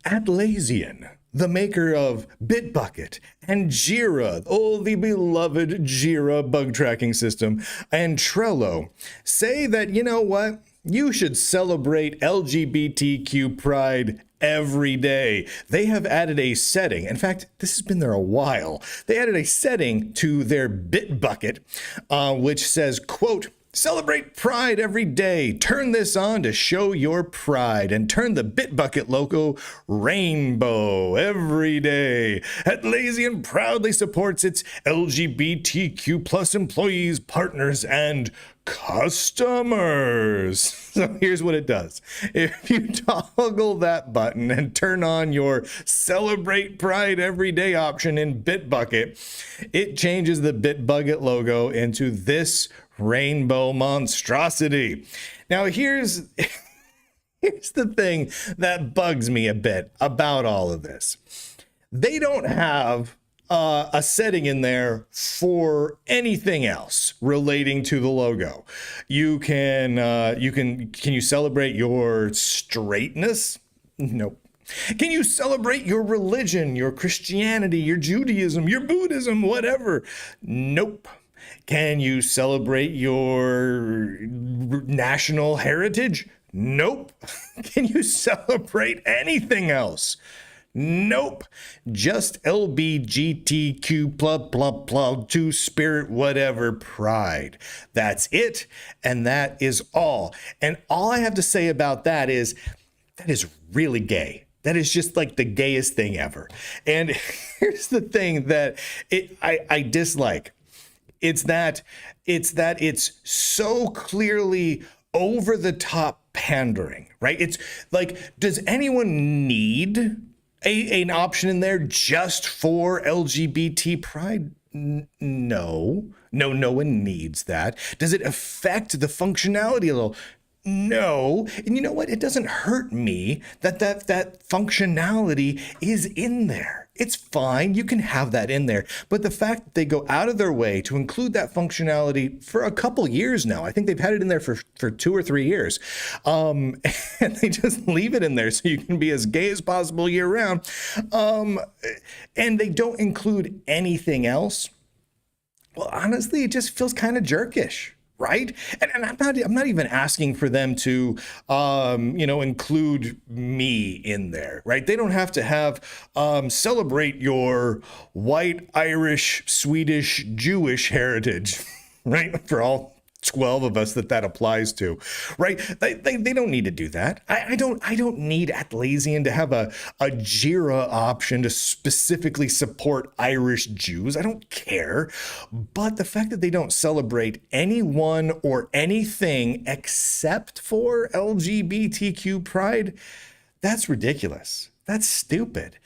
Atlassian, the maker of Bitbucket and Jira, the beloved Jira bug tracking system, and Trello, say that, you know what? You should celebrate LGBTQ pride every day. They have added a setting. In fact, this has been there a while. They added a setting to their Bitbucket, which says, quote, "Celebrate pride every day. Turn this on to show your pride and turn the Bitbucket logo rainbow every day." Atlassian proudly supports its LGBTQ plus employees, partners, and customers. So here's what it does. If you toggle that button and turn on your Celebrate Pride Every Day option in Bitbucket, it changes the Bitbucket logo into this rainbow monstrosity. Now here's the thing that bugs me a bit about all of this. They don't have a setting in there for anything else relating to the logo. Can you celebrate your straightness? Nope. Can you celebrate your religion, your Christianity, your Judaism, your Buddhism, whatever? Nope. Can you celebrate your national heritage? Nope. Can you celebrate anything else? Nope. Just LBGTQ blah blah blah two spirit whatever pride. That's it, and that is all. And all I have to say about that is really gay. That is just like the gayest thing ever. And here's the thing that I dislike. It's that it's so clearly over the top pandering, right? It's like, does anyone need an option in there just for LGBT pride? No, no one needs that. Does it affect the functionality a little? No. And you know what? It doesn't hurt me that functionality is in there. It's fine. You can have that in there. But the fact that they go out of their way to include that functionality for a couple years now, I think they've had it in there for 2 or 3 years, and they just leave it in there so you can be as gay as possible year round, and they don't include anything else. Well, honestly, it just feels kind of jerkish. Right? And I'm not even asking for them to, include me in there, right? They don't have to have celebrate your white, Irish, Swedish, Jewish heritage, right? For all 12 of us that applies to, right? They don't need to do that. I don't need Atlassian to have a Jira option to specifically support Irish Jews. I don't care. But the fact that they don't celebrate anyone or anything except for LGBTQ pride, that's ridiculous. That's stupid.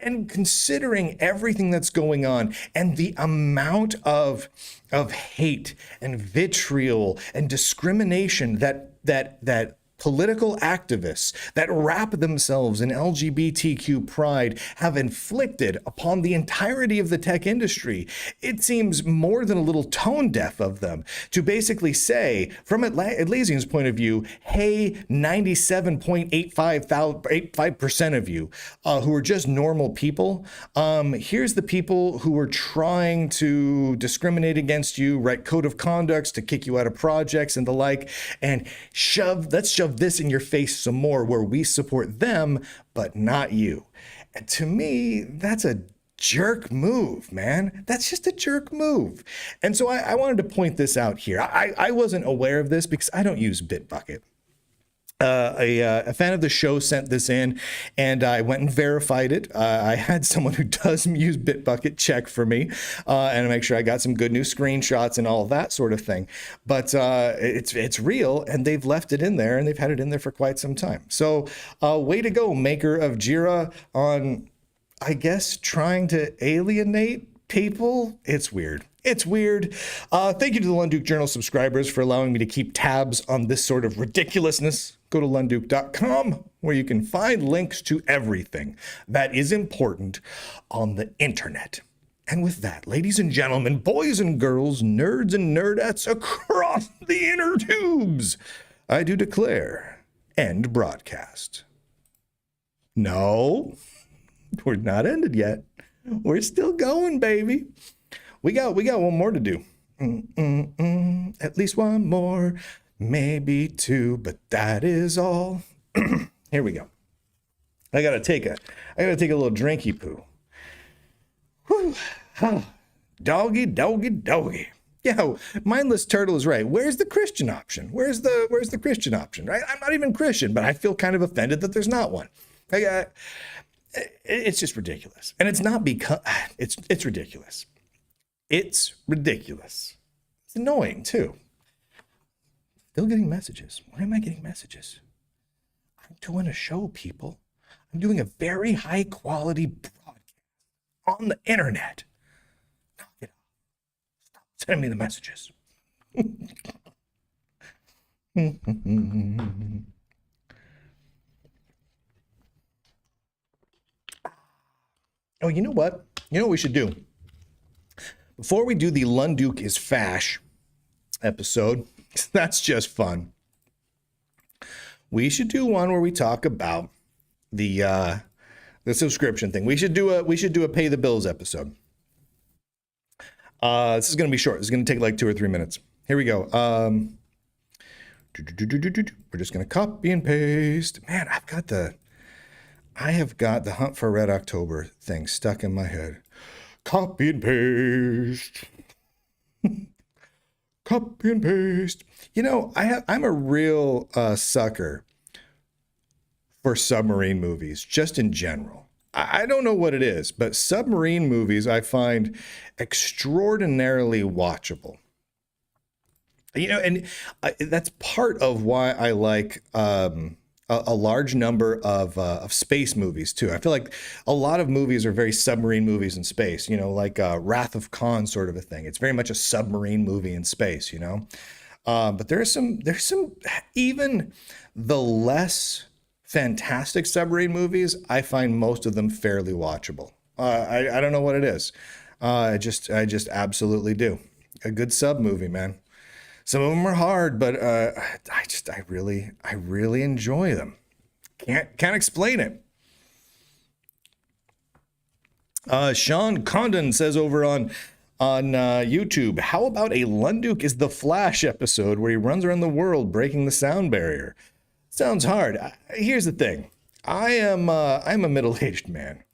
And considering everything that's going on and the amount of hate and vitriol and discrimination that political activists that wrap themselves in LGBTQ pride have inflicted upon the entirety of the tech industry, it seems more than a little tone deaf of them to basically say, from Atlassian's point of view, hey, 97.85% of you who are just normal people, here's the people who are trying to discriminate against you, write code of conducts to kick you out of projects and the like, and let's shove this in your face some more where we support them, but not you. And to me, that's a jerk move, man. That's just a jerk move. And so I wanted to point this out here. I wasn't aware of this because I don't use Bitbucket. A fan of the show sent this in, and I went and verified it. I had someone who does use Bitbucket check for me, and make sure I got some good new screenshots and all of that sort of thing. But it's real, and they've left it in there, and they've had it in there for quite some time. So way to go, maker of Jira, on, I guess, trying to alienate people. It's weird. It's weird. Thank you to the Lunduke Journal subscribers for allowing me to keep tabs on this sort of ridiculousness. Go to lunduke.com, where you can find links to everything that is important on the internet. And with that, ladies and gentlemen, boys and girls, nerds and nerdettes across the inner tubes, I do declare end broadcast. No, we're not ended yet. We're still going, baby. We got one more to do. At least one more, maybe two, but that is all. Here we go. I gotta take a little drinky poo. Whew. Doggy, doggy, doggy. Yeah, mindless turtle is right. Where's the Christian option? Where's the Christian option? Right? I'm not even Christian, but I feel kind of offended that there's not one. It's just ridiculous, and it's not because it's ridiculous. It's ridiculous. It's annoying too. Still getting messages. Why am I getting messages? I'm doing a show, people. I'm doing a very high quality broadcast on the internet. Knock it off. Stop sending me the messages. Oh, you know what? You know what we should do? Before we do the Lunduke is Fash episode, that's just fun. We should do one where we talk about the subscription thing. We should do a pay the bills episode. This is going to be short. This is going to take like 2 or 3 minutes. Here we go. We're just going to copy and paste. Man, I have got the Hunt for Red October thing stuck in my head. Copy and paste. Copy and paste. You know, I'm a real sucker for submarine movies, just in general. I don't know what it is, but submarine movies I find extraordinarily watchable. You know, and that's part of why I like a large number of space movies too. I feel like a lot of movies are very submarine movies in space, you know, like Wrath of Khan sort of a thing. It's very much a submarine movie in space, you know. But there's some even the less fantastic submarine movies, I find most of them fairly watchable. I don't know what it is. I just absolutely do. A good sub movie, man. Some of them are hard, but I really enjoy them. Can't explain it. Sean Condon says over on YouTube, how about a Lunduke is the Flash episode where he runs around the world breaking the sound barrier? Sounds hard. Here's the thing. I'm a middle-aged man.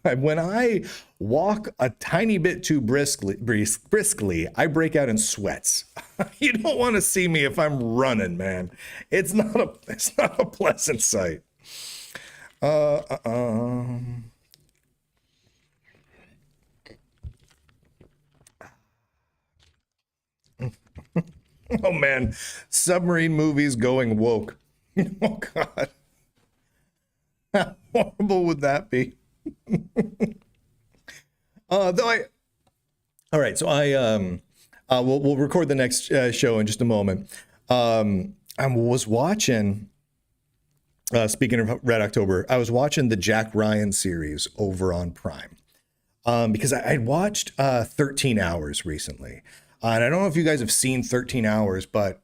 When I walk a tiny bit too briskly, I break out in sweats. You don't want to see me if I'm running, man. It's not a pleasant sight. Oh man, submarine movies going woke. Oh God, how horrible would that be? All right, so we'll record the next show in just a moment. I was watching Speaking of Red October, I was watching the Jack Ryan series over on Prime because I watched 13 Hours recently. And I don't know if you guys have seen 13 Hours, but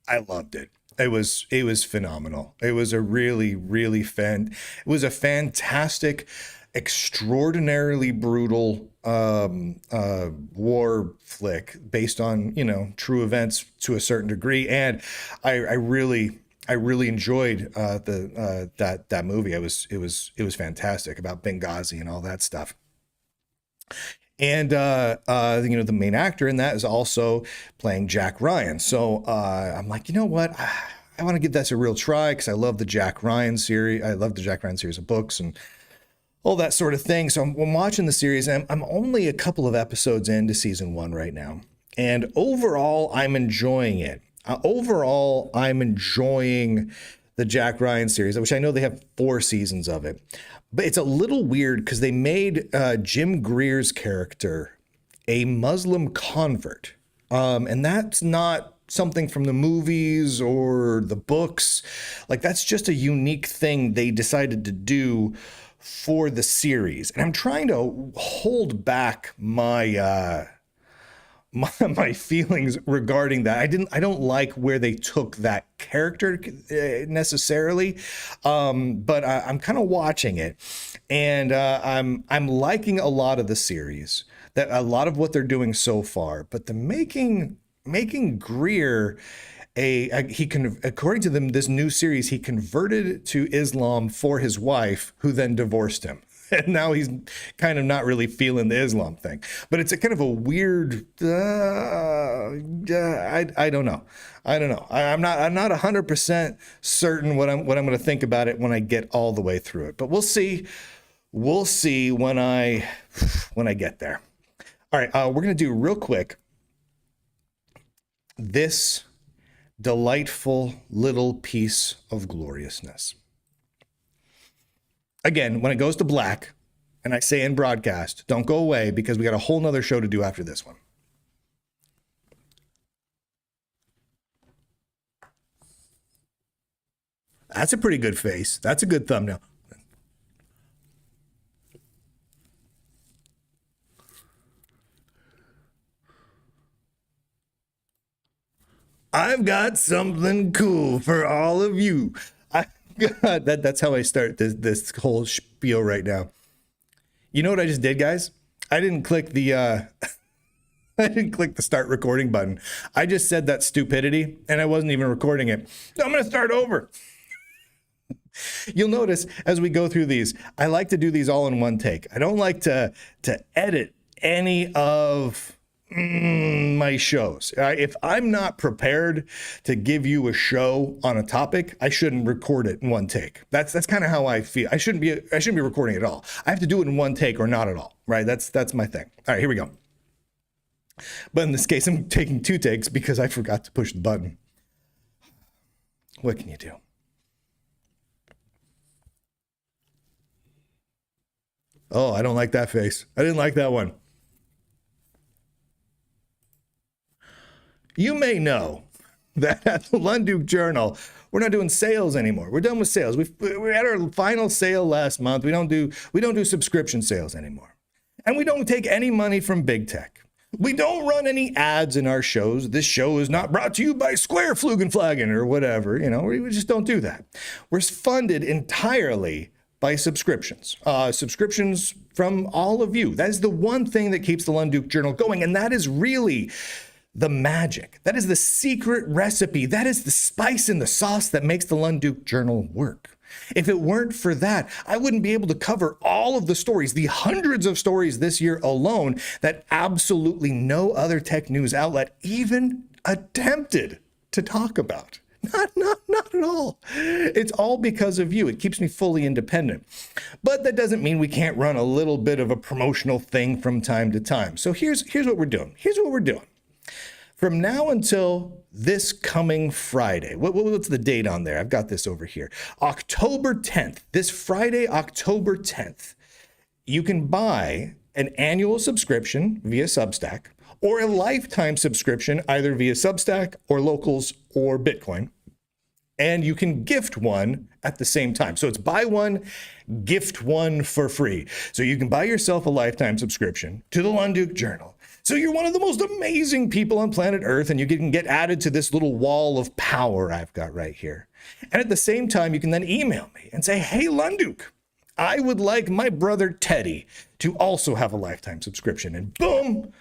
I loved it. It was phenomenal. It was a it was a fantastic, extraordinarily brutal war flick based on, true events to a certain degree. And I really enjoyed that movie. It was fantastic about Benghazi and all that stuff. And the main actor in that is also playing Jack Ryan. So I'm like, you know what? I want to give this a real try because I love the Jack Ryan series. I love the Jack Ryan series of books and all that sort of thing. So I'm watching the series, and I'm only a couple of episodes into season 1 right now. And overall, I'm enjoying it. I'm enjoying the Jack Ryan series, which I know they have 4 seasons of it. But it's a little weird because they made Jim Greer's character a Muslim convert. And that's not something from the movies or the books. Like, that's just a unique thing they decided to do for the series. And I'm trying to hold back my my feelings regarding that. I don't like where they took that character necessarily, but I'm kind of watching it, and I'm liking a lot of the series, that a lot of what they're doing so far. But the making Greer according to them, this new series, he converted to Islam for his wife, who then divorced him. And now he's kind of not really feeling the Islam thing. But it's a kind of a weird, I don't know. I'm not 100% certain what I'm going to think about it when I get all the way through it. But we'll see. We'll see when I get there. All right, we're going to do real quick this delightful little piece of gloriousness. Again, when it goes to black and I say in broadcast, don't go away because we got a whole nother show to do after this one. That's a pretty good face. That's a good thumbnail. I've got something cool for all of you. That's how I start this whole spiel right now. You know what I just did, guys? I didn't click the I didn't click the start recording button. I just said that stupidity and I wasn't even recording it. So I'm going to start over. You'll notice as we go through these, I like to do these all in one take. I don't like to edit any of my shows. If I'm not prepared to give you a show on a topic, I shouldn't record it in one take. That's kind of how I feel. I shouldn't be recording it at all. I have to do it in one take or not at all, right? That's my thing. All right, here we go. But in this case, I'm taking 2 takes because I forgot to push the button. What can you do? Oh, I don't like that face. I didn't like that one. You may know that at the Lunduke Journal, we're not doing sales anymore. We're done with sales. We had our final sale last month. We don't do subscription sales anymore. And we don't take any money from big tech. We don't run any ads in our shows. This show is not brought to you by Square Flugenflagen or whatever. We just don't do that. We're funded entirely by subscriptions. Subscriptions from all of you. That is the one thing that keeps the Lunduke Journal going. And that is really the magic. That is the secret recipe. That is the spice in the sauce that makes the Lunduke Journal work. If it weren't for that, I wouldn't be able to cover all of the stories, the hundreds of stories this year alone that absolutely no other tech news outlet even attempted to talk about. Not at all. It's all because of you. It keeps me fully independent. But that doesn't mean we can't run a little bit of a promotional thing from time to time. So here's what we're doing. From now until this coming Friday, what's the date on there? I've got this over here. October 10th, this Friday, October 10th, you can buy an annual subscription via Substack or a lifetime subscription either via Substack or Locals or Bitcoin. and you can gift one at the same time. So it's buy one, gift one for free. So you can buy yourself a lifetime subscription to the Lunduke Journal. So you're one of the most amazing people on planet Earth, and you can get added to this little wall of power I've got right here. And at the same time, you can then email me and say, hey, Lunduke, I would like my brother Teddy to also have a lifetime subscription. And boom,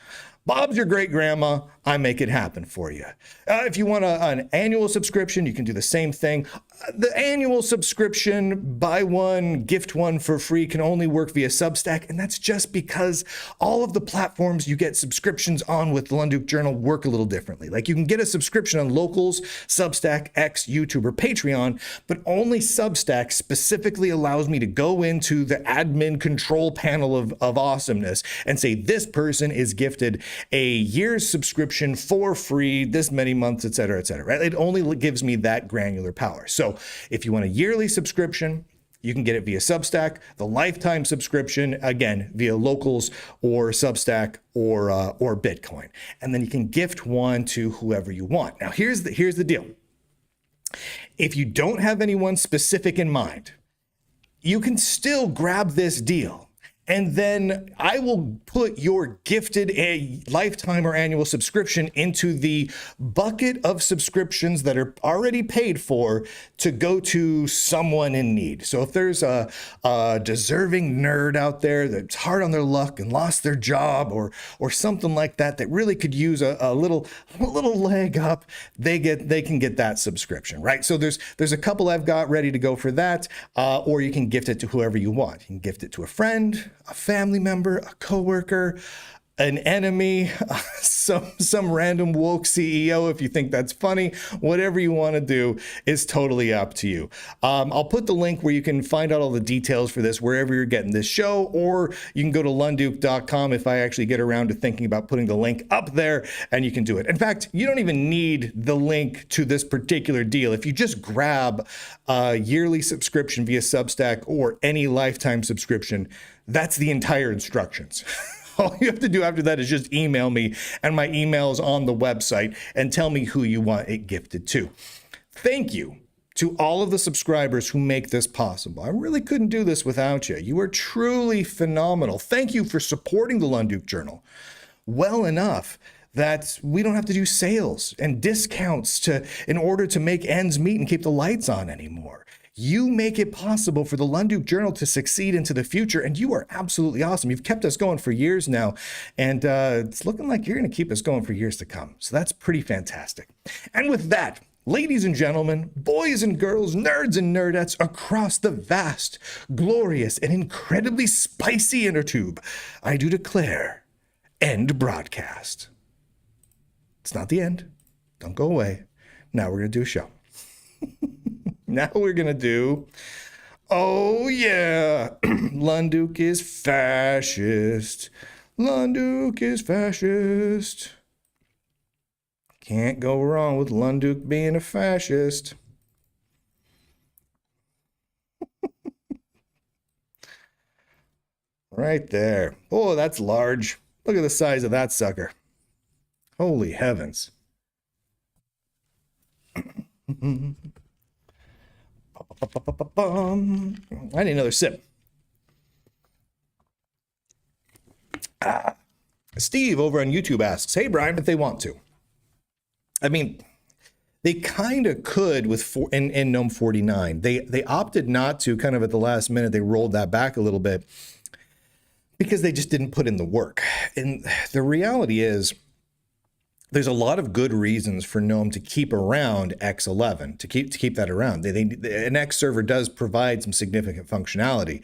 Bob's your great grandma. I make it happen for you. If you want an annual subscription, you can do the same thing. The annual subscription, buy one, gift one for free, can only work via Substack. And that's just because all of the platforms you get subscriptions on with the Lunduke Journal work a little differently. Like you can get a subscription on Locals, Substack, X, YouTube, or Patreon, but only Substack specifically allows me to go into the admin control panel of awesomeness and say, this person is gifted a year's subscription for free, this many months, et cetera, right? It only gives me that granular power. So if you want a yearly subscription, you can get it via Substack. The lifetime subscription, again, via Locals or Substack or Bitcoin. And then you can gift one to whoever you want. Now, here's the deal. If you don't have anyone specific in mind, you can still grab this deal. And then I will put your gifted a lifetime or annual subscription into the bucket of subscriptions that are already paid for to go to someone in need. So if there's a deserving nerd out there that's hard on their luck and lost their job or something like that that really could use a little leg up, they can get that subscription, right? So there's a couple I've got ready to go for that, or you can gift it to whoever you want. You can gift it to a friend, a family member, a coworker, an enemy, some random woke CEO, if you think that's funny. Whatever you want to do is totally up to you. I'll put the link where you can find out all the details for this wherever you're getting this show, or you can go to lunduke.com if I actually get around to thinking about putting the link up there, and you can do it. In fact, you don't even need the link to this particular deal. If you just grab a yearly subscription via Substack or any lifetime subscription, that's the entire instructions. All you have to do after that is just email me, and my email is on the website, and tell me who you want it gifted to. Thank you to all of the subscribers who make this possible. I really couldn't do this without you. You are truly phenomenal. Thank you for supporting the Lunduke Journal well enough that we don't have to do sales and discounts in order to make ends meet and keep the lights on anymore. You make it possible for the Lunduke Journal to succeed into the future, and you are absolutely awesome. You've kept us going for years now, and it's looking like you're going to keep us going for years to come. So that's pretty fantastic. And with that, ladies and gentlemen, boys and girls, nerds and nerdettes across the vast, glorious, and incredibly spicy inner tube, I do declare, end broadcast. It's not the end. Don't go away. Now we're going to do a show. Now we're going to do, oh yeah, Lunduke is fascist. Lunduke is fascist. Can't go wrong with Lunduke being a fascist. Right there. Oh, that's large. Look at the size of that sucker. Holy heavens. I need another sip. Steve over on YouTube asks, hey, Brian, if they want to. I mean, they kind of could with in GNOME 49. They opted not to, kind of at the last minute. They rolled that back a little bit because they just didn't put in the work. And the reality is, there's a lot of good reasons for GNOME to keep around X11, to keep that around. An X server does provide some significant functionality,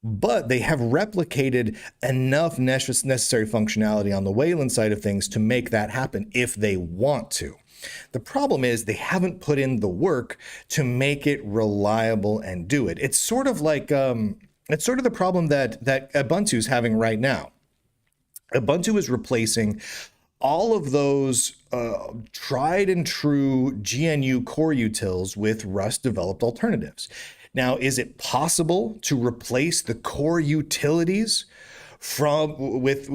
but they have replicated enough necessary functionality on the Wayland side of things to make that happen if they want to. The problem is they haven't put in the work to make it reliable and do it. It's sort of like it's sort of the problem that Ubuntu is having right now. Ubuntu is replacing all of those tried and true GNU core utils with Rust developed alternatives. Now, is it possible to replace the core utilities from with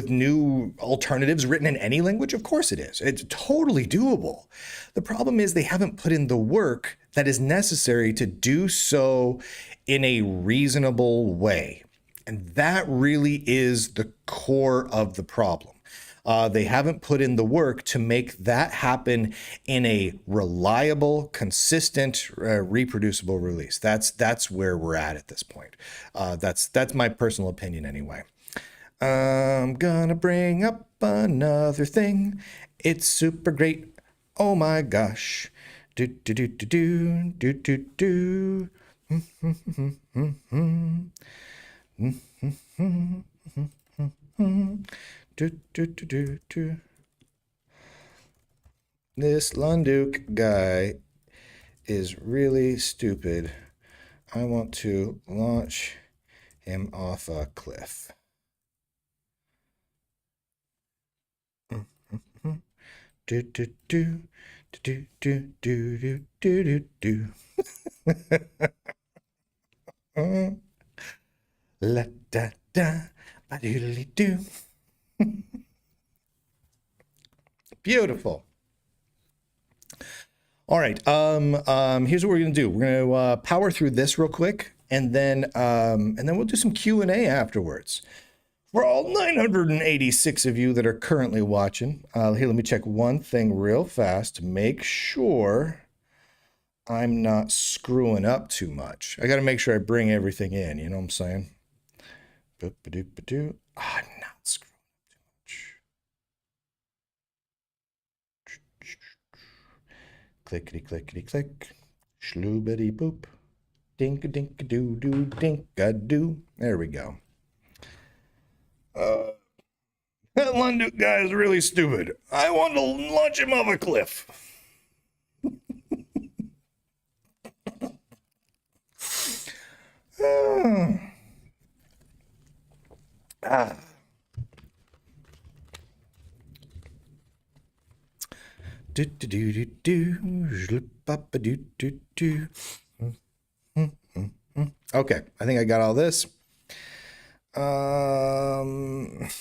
new alternatives written in any language? Of course it is. It's totally doable. The problem is they haven't put in the work that is necessary to do so in a reasonable way. And that really is the core of the problem. They haven't put in the work to make that happen in a reliable, consistent, reproducible release. That's where we're at this point. That's my personal opinion anyway. I'm gonna bring up another thing. It's super great. Oh my gosh. Do do do do do do do do. This Lunduke guy is really stupid. I want to launch him off a cliff. Do do do do do do do do do. La da da ba doodly doo. Beautiful. All right. Here's what we're gonna do. We're gonna power through this real quick, and then we'll do some Q&A afterwards. For all 986 of you that are currently watching, here, let me check one thing real fast to make sure I'm not screwing up too much. I got to make sure I bring everything in. You know what I'm saying? Boop-a-doop-a-doo. I'm not screwing up too much. Clickety-clickety-click. Shloobity-boop. Dink-a-dink-a-doo-doo-dink-a-doo. There we go. That Lunduke guy is really stupid. I want to launch him off a cliff. Do do do do do. Do do do. Okay, I think I got all this.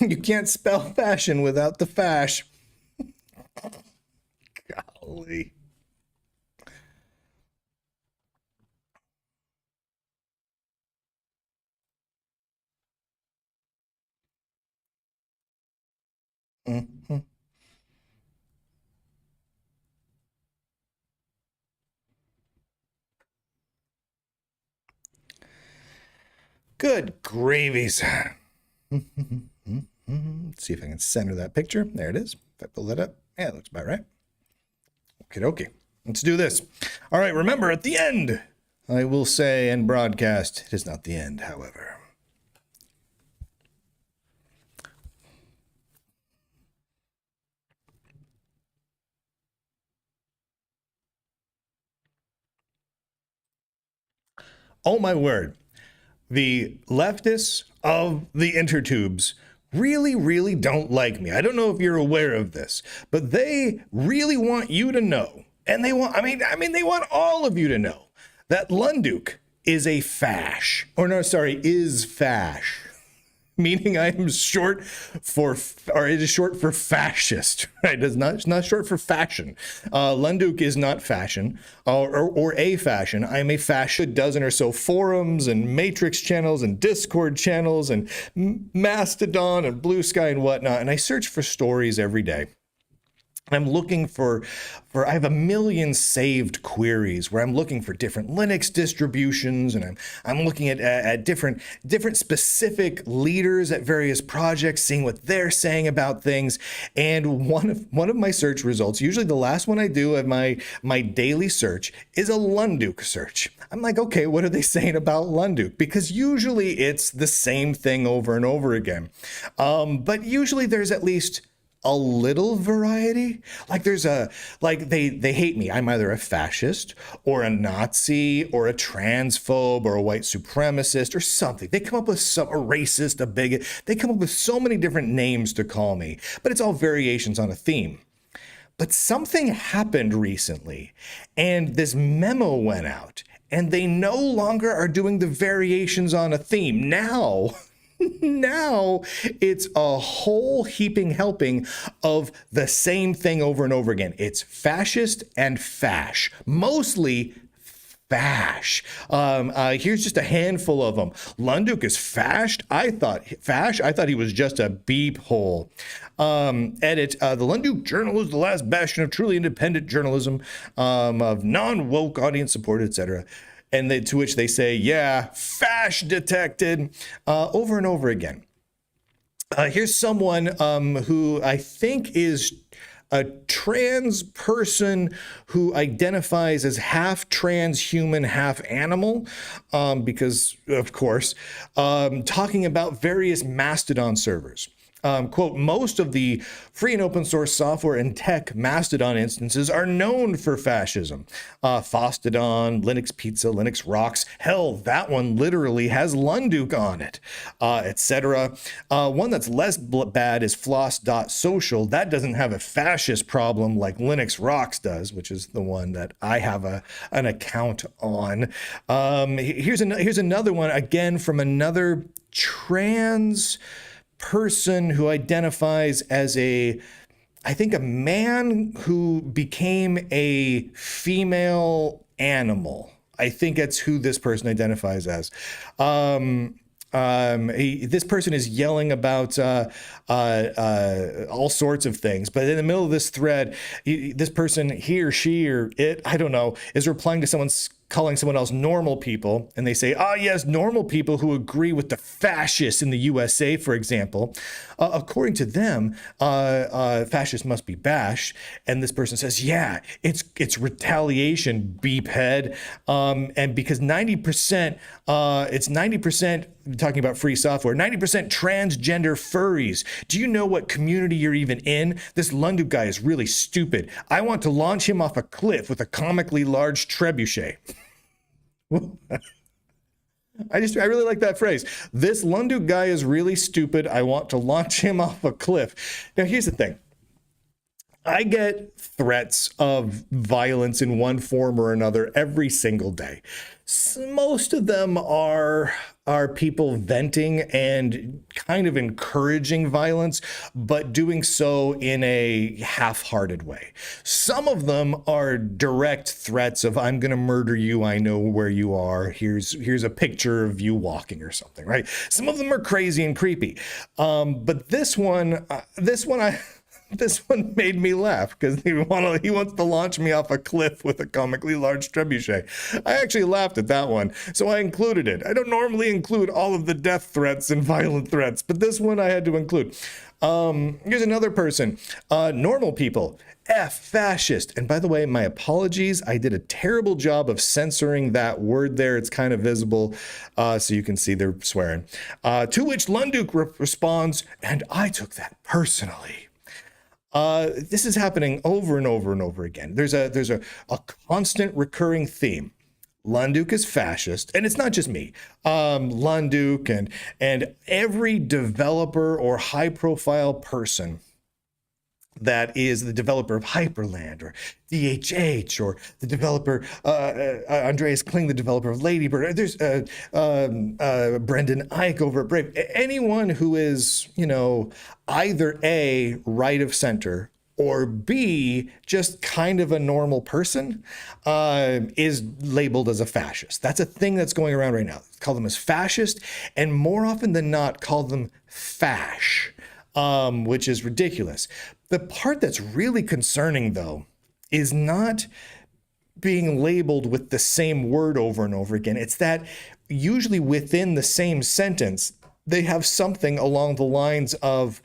You can't spell fashion without the fash. Golly. Mm-hmm. Good gravies. Let's see if I can center that picture. There it is. If I pull that up, yeah, it looks about right. Okie dokie. Let's do this. All right, remember, at the end, I will say and broadcast, it is not the end, however. Oh my word. The leftists of the intertubes really, really don't like me. I don't know if you're aware of this, but they really want you to know, and they want, I mean, they want all of you to know that Lunduke is a fash, or no, sorry, is fash. Meaning I am short for, or it is short for fascist, right? It's not short for fashion. Lunduke is not fashion or a fashion. I am a fashion. A dozen or so forums and Matrix channels and Discord channels and Mastodon and Blue Sky and whatnot. And I search for stories every day. I'm looking for I have a million saved queries where I'm looking for different Linux distributions, and I'm looking at different specific leaders at various projects, seeing what they're saying about things. And one of my search results, usually the last one I do of my daily search, is a Lunduke search. I'm like, okay, what are they saying about Lunduke? Because usually it's the same thing over and over again. But usually there's at least a little variety. Like there's they hate me. I'm either a fascist or a Nazi or a transphobe or a white supremacist or something. They come up with a racist, a bigot. They come up with so many different names to call me, but it's all variations on a theme. But something happened recently, and this memo went out, and they no longer are doing the variations on a theme. Now Now it's a whole heaping helping of the same thing over and over again. It's fascist and fash, mostly fash. Here's just a handful of them. Lunduke is fashed. I thought he was just a beep hole. Edit. The Lunduke Journal is the last bastion of truly independent journalism, of non-woke audience support, etc. And to which they say, yeah, fash detected, over and over again. Here's someone who I think is a trans person who identifies as half transhuman, half animal, because, of course, talking about various Mastodon servers. Quote, most of the free and open source software and tech Mastodon instances are known for fascism. Fostodon, Linux Pizza, Linux Rocks. Hell, that one literally has Lunduke on it, etc. One that's less bad is floss.social. That doesn't have a fascist problem like Linux Rocks does, which is the one that I have an account on. Here's another one, again, from another trans person who identifies as I think a man who became a female animal. I think that's who this person identifies as. This person is yelling about all sorts of things, but in the middle of this thread, this person, he or she or it, I don't know, is replying to calling someone else normal people, and they say, yes, normal people who agree with the fascists in the USA, for example. According to them, fascists must be bashed, and this person says, yeah, it's retaliation, beephead, and because 90%, it's 90%, talking about free software, 90% transgender furries. Do you know what community you're even in? This Lunduke guy is really stupid. I want to launch him off a cliff with a comically large trebuchet. I really like that phrase. This Lunduke guy is really stupid. I want to launch him off a cliff. Now, here's the thing. I get threats of violence in one form or another every single day. Most of them are people venting and kind of encouraging violence, but doing so in a half-hearted way. Some of them are direct threats of, I'm going to murder you. I know where you are. Here's a picture of you walking or something, right? Some of them are crazy and creepy. But this one made me laugh because he wants to launch me off a cliff with a comically large trebuchet. I actually laughed at that one, so I included it. I don't normally include all of the death threats and violent threats, but this one I had to include. Here's another person. Normal people. Fascist. And by the way, my apologies. I did a terrible job of censoring that word there. It's kind of visible, so you can see they're swearing. To which Lunduke responds, and I took that personally. This is happening over and over and over again. There's a constant recurring theme. Lunduke is fascist, and it's not just me. Lunduke and every developer or high-profile person that is the developer of Hyperland or DHH or the developer, Andreas Kling, the developer of Ladybird. There's Brendan Eich over at Brave. Anyone who is, either A, right of center, or B, just kind of a normal person, is labeled as a fascist. That's a thing that's going around right now. Call them as fascist, and more often than not, call them fash, which is ridiculous. The part that's really concerning, though, is not being labeled with the same word over and over again. It's that usually within the same sentence, they have something along the lines of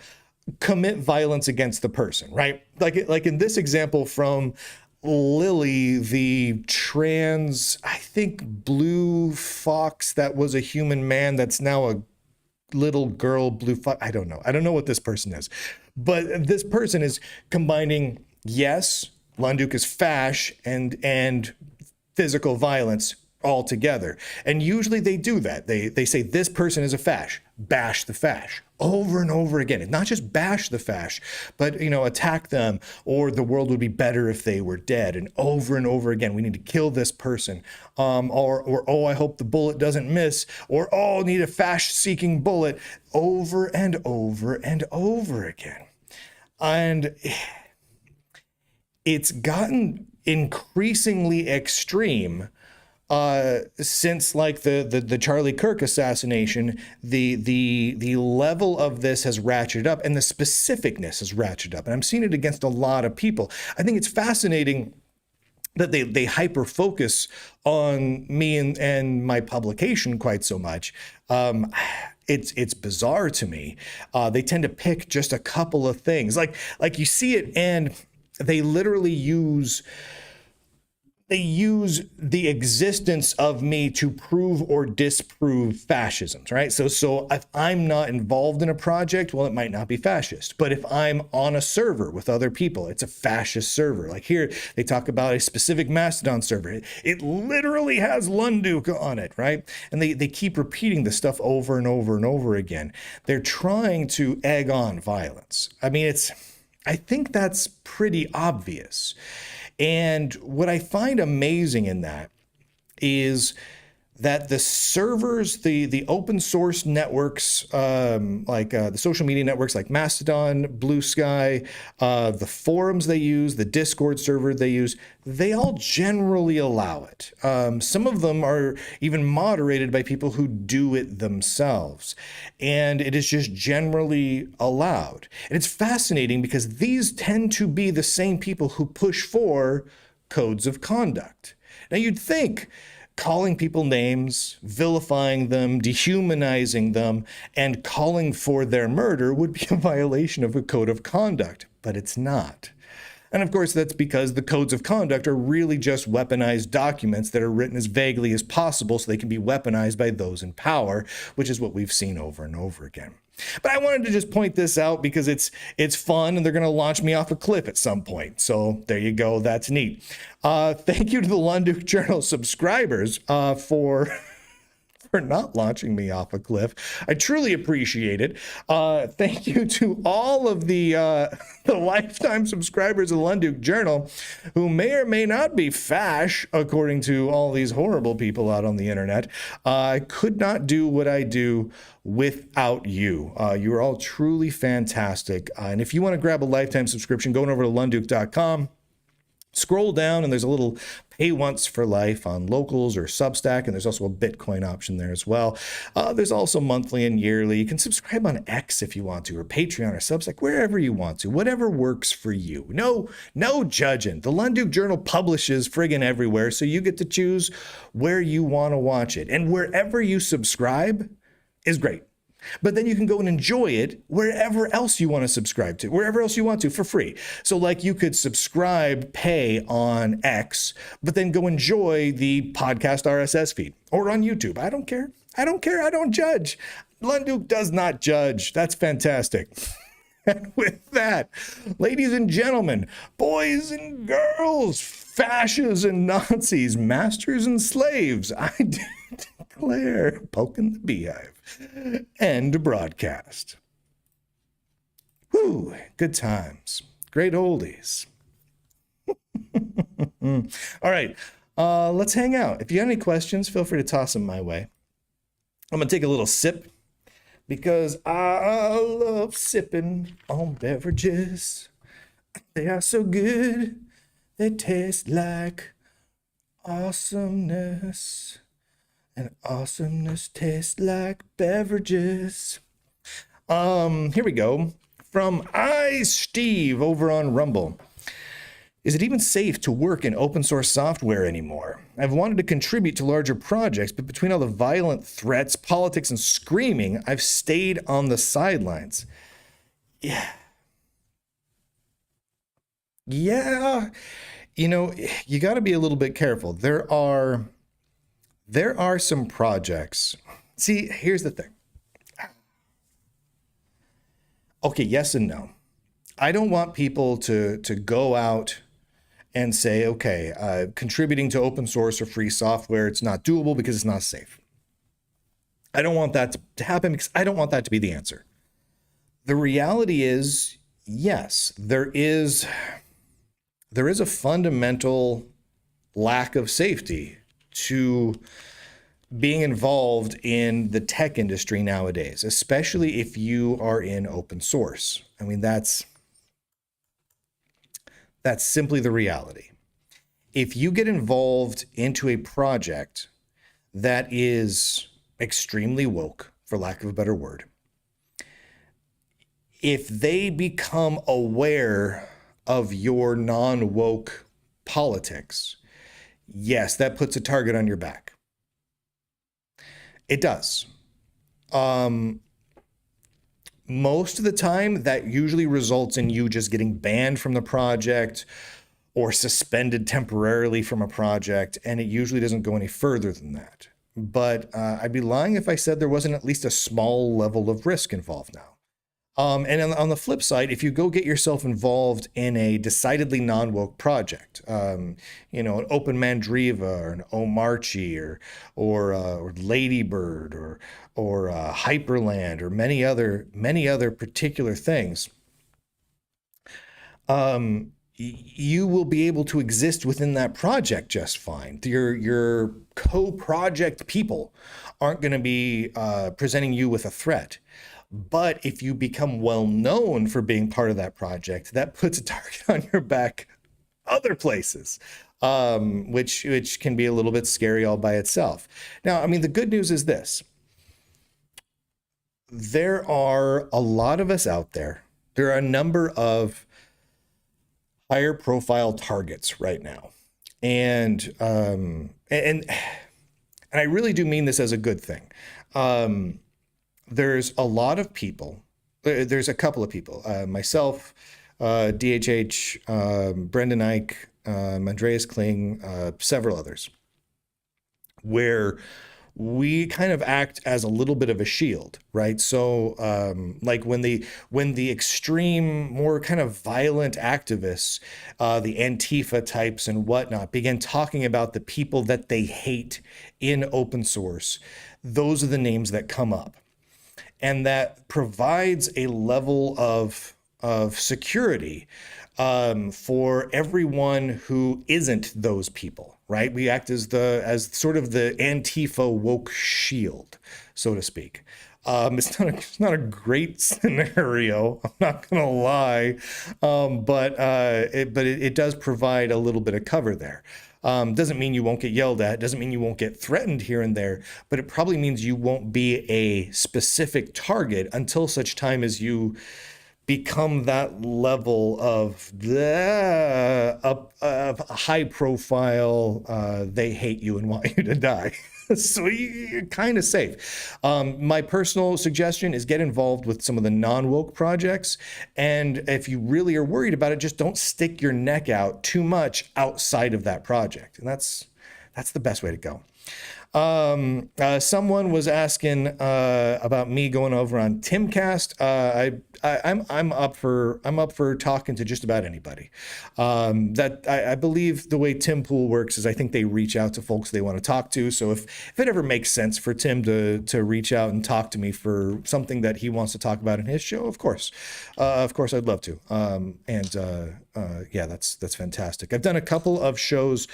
commit violence against the person, right? Like in this example from Lily, the trans, I think, blue fox that was a human man that's now a little girl, blue fox. I don't know what this person is. But this person is combining, yes, Lunduke is fash and physical violence, altogether. And usually they do that. They say this person is a fash, bash the fash over and over again. And not just bash the fash, but, attack them, or the world would be better if they were dead. And over again, we need to kill this person. Or oh, I hope the bullet doesn't miss. Or, oh, need a fash-seeking bullet, over and over and over again. And it's gotten increasingly extreme since like the Charlie Kirk assassination. The level of this has ratcheted up, and the specificness has ratcheted up. And I'm seeing it against a lot of people. I think it's fascinating that they hyper focus on me and my publication quite so much. It's bizarre to me. They tend to pick just a couple of things, like you see it, and they literally use the existence of me to prove or disprove fascisms, right? So if I'm not involved in a project, well, it might not be fascist. But if I'm on a server with other people, it's a fascist server. Like here, they talk about a specific Mastodon server. It literally has Lunduke on it, right? And they keep repeating this stuff over and over and over again. They're trying to egg on violence. I mean, I think that's pretty obvious. And what I find amazing in that is that the servers, the open source networks, the social media networks like Mastodon, Blue Sky, the forums they use, the Discord server they use, they all generally allow it. Some of them are even moderated by people who do it themselves. And it is just generally allowed. And it's fascinating because these tend to be the same people who push for codes of conduct. Now you'd think calling people names, vilifying them, dehumanizing them, and calling for their murder would be a violation of a code of conduct, but it's not. And of course, that's because the codes of conduct are really just weaponized documents that are written as vaguely as possible so they can be weaponized by those in power, which is what we've seen over and over again. But I wanted to just point this out because it's fun, and they're going to launch me off a cliff at some point. So there you go. That's neat. Thank you to the Lunduke Journal subscribers for not launching me off a cliff. I truly appreciate it. Thank you to all of the lifetime subscribers of the Lunduke Journal who may or may not be fash, according to all these horrible people out on the internet. I could not do what I do without you. You are all truly fantastic. And if you want to grab a lifetime subscription, going over to lunduke.com. Scroll down, and there's a little pay once for life on Locals or Substack, and there's also a Bitcoin option there as well. There's also monthly and yearly. You can subscribe on X if you want to, or Patreon or Substack, wherever you want to, whatever works for you. No judging. The Lunduke Journal publishes friggin' everywhere, so you get to choose where you want to watch it. And wherever you subscribe is great. But then you can go and enjoy it wherever else you want to subscribe to, wherever else you want to for free. So like you could subscribe, pay on X, but then go enjoy the podcast RSS feed or on YouTube. I don't care. I don't judge. Lunduke does not judge. That's fantastic. And with that, ladies and gentlemen, boys and girls, fascists and Nazis, masters and slaves, I declare, poking the beehive. End broadcast. Whew, good times. Great oldies. All right, let's hang out. If you have any questions, feel free to toss them my way. I'm going to take a little sip because I love sipping on beverages. They are so good. They taste like awesomeness. And awesomeness tastes like beverages. Here we go. From Steve over on Rumble. Is it even safe to work in open source software anymore? I've wanted to contribute to larger projects, but between all the violent threats, politics, and screaming, I've stayed on the sidelines. Yeah. You got to be a little bit careful. There are some projects. See, here's the thing. Okay, yes and no. I don't want people to go out and say, okay, contributing to open source or free software, it's not doable because it's not safe. I don't want that to happen because I don't want that to be the answer. The reality is, yes, there is a fundamental lack of safety to being involved in the tech industry nowadays, especially if you are in open source. I mean, that's simply the reality. If you get involved into a project that is extremely woke, for lack of a better word, if they become aware of your non-woke politics, yes, that puts a target on your back. It does. Most of the time, that usually results in you just getting banned from the project or suspended temporarily from a project, and it usually doesn't go any further than that. But I'd be lying if I said there wasn't at least a small level of risk involved now. And on the flip side, if you go get yourself involved in a decidedly non-woke project, an Open Mandriva or an Omarchy or Ladybird or Hyperland or many other particular things, you will be able to exist within that project just fine. Your co-project people aren't going to be presenting you with a threat. But if you become well known for being part of that project, that puts a target on your back other places, which can be a little bit scary all by itself. Now, I mean, the good news is this. There are a lot of us out there. There are a number of higher profile targets right now. And I really do mean this as a good thing. There's a lot of people. There's a couple of people. Myself, DHH, Brendan Ike, Andreas Kling, several others, where we kind of act as a little bit of a shield, right? So, like when the extreme, more kind of violent activists, the Antifa types and whatnot, begin talking about the people that they hate in open source, those are the names that come up. And that provides a level of security for everyone who isn't those people, right? We act as sort of the Antifa woke shield, so to speak. It's not a great scenario, I'm not gonna lie, but it does provide a little bit of cover there. Doesn't mean you won't get yelled at, doesn't mean you won't get threatened here and there, but it probably means you won't be a specific target until such time as you become that level of high profile, they hate you and want you to die. So you're kind of safe. My personal suggestion is get involved with some of the non-woke projects. And if you really are worried about it, just don't stick your neck out too much outside of that project. And that's the best way to go. Someone was asking about me going over on Timcast. I'm up for talking to just about anybody. That I believe the way Tim Pool works is I think they reach out to folks they want to talk to. So if it ever makes sense for Tim to reach out and talk to me for something that he wants to talk about in his show, of course I'd love to. Yeah, that's fantastic. I've done a couple of shows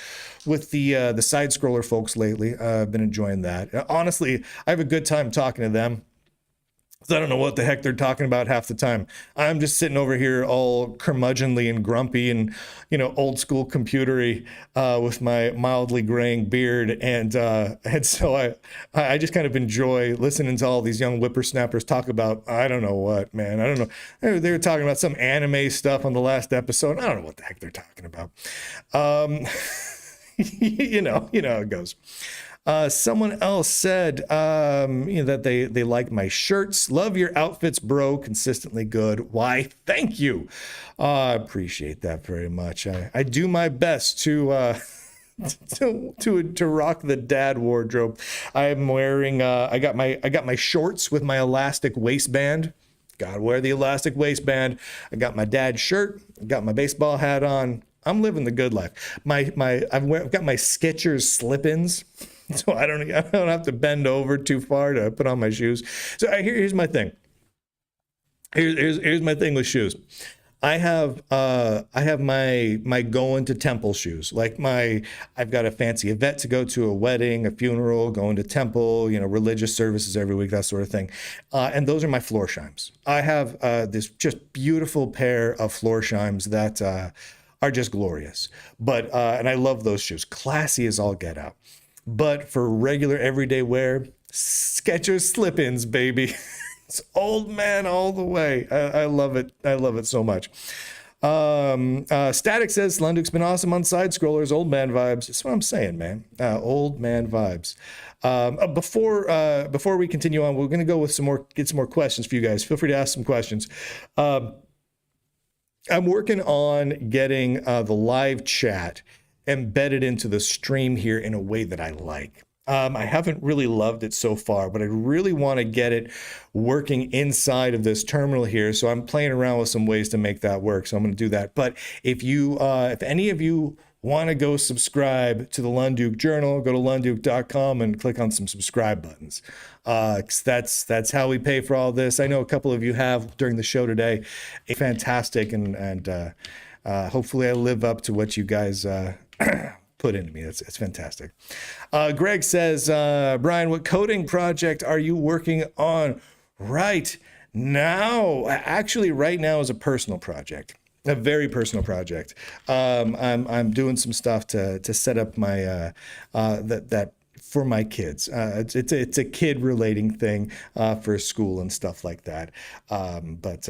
with the side scroller folks lately. I've been enjoying that. Honestly, I have a good time talking to them. I don't know what the heck they're talking about half the time. I'm just sitting over here all curmudgeonly and grumpy and, old school computery with my mildly graying beard. And so I just kind of enjoy listening to all these young whippersnappers talk about, I don't know what, man. I don't know. They were talking about some anime stuff on the last episode. I don't know what the heck they're talking about. You know how it goes. Someone else said that they like my shirts. Love your outfits, bro. Consistently good. Why? Thank you. I appreciate that very much. I do my best to rock the dad wardrobe. I'm wearing. I got my shorts with my elastic waistband. Gotta wear the elastic waistband. I got my dad's shirt. I got my baseball hat on. I'm living the good life. I've got my Skechers slip-ins, so I don't have to bend over too far to put on my shoes. So here's my thing. Here's my thing with shoes. I have my going to temple shoes. I've got a fancy event to go to, a wedding, a funeral, going to temple, religious services every week, that sort of thing. And those are my Floorshimes. I have this just beautiful pair of Floorshimes that are just glorious. But and I love those shoes. Classy as all get out. But for regular everyday wear, Skechers slip-ins, baby. It's old man all the way. I love it. I love it so much. Static says Lunduke's been awesome on side scrollers. Old man vibes. That's what I'm saying, man. Old man vibes. Before we continue on, we're going to go with get some more questions for you guys. Feel free to ask some questions. I'm working on getting the live chat embedded into the stream here in a way that I like. I haven't really loved it so far, but I really want to get it working inside of this terminal here. So I'm playing around with some ways to make that work. So I'm going to do that. But if any of you want to go subscribe to the Lunduke Journal, go to lunduke.com and click on some subscribe buttons. 'Cause that's how we pay for all this. I know a couple of you have during the show today. It's fantastic, and hopefully I live up to what you guys put into me. It's fantastic. Greg says, Brian, what coding project are you working on right now? Actually, right now is a personal project, a very personal project. I'm doing some stuff to set up my that for my kids. It's a kid relating thing for school and stuff like that. But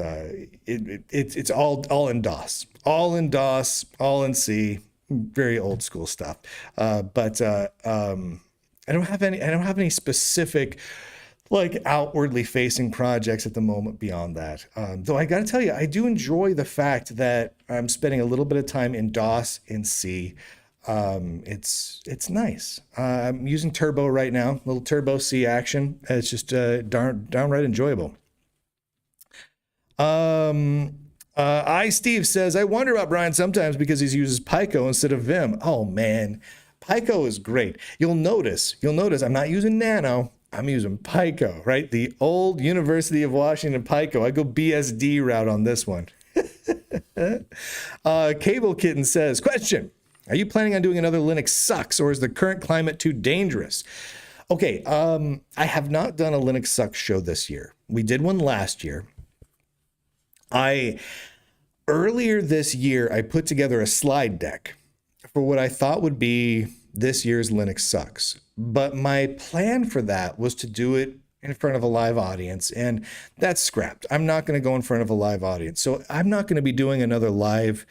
it's all in DOS, all in C. Very old school stuff, but I don't have any specific outwardly facing projects at the moment beyond that. Though I got to tell you, I do enjoy the fact that I'm spending a little bit of time in DOS in C. It's nice. I'm using Turbo right now, little Turbo C action. It's just downright enjoyable. Steve says, I wonder about Brian sometimes because he uses Pico instead of Vim. Oh man, Pico is great. You'll notice I'm not using Nano. I'm using Pico, right? The old University of Washington Pico. I go BSD route on this one. Cable Kitten says, question, are you planning on doing another Linux Sucks, or is the current climate too dangerous? Okay, I have not done a Linux Sucks show this year. We did one last year. Earlier this year, I put together a slide deck for what I thought would be this year's Linux Sucks. But my plan for that was to do it in front of a live audience, and that's scrapped. I'm not going to go in front of a live audience. So I'm not going to be doing another live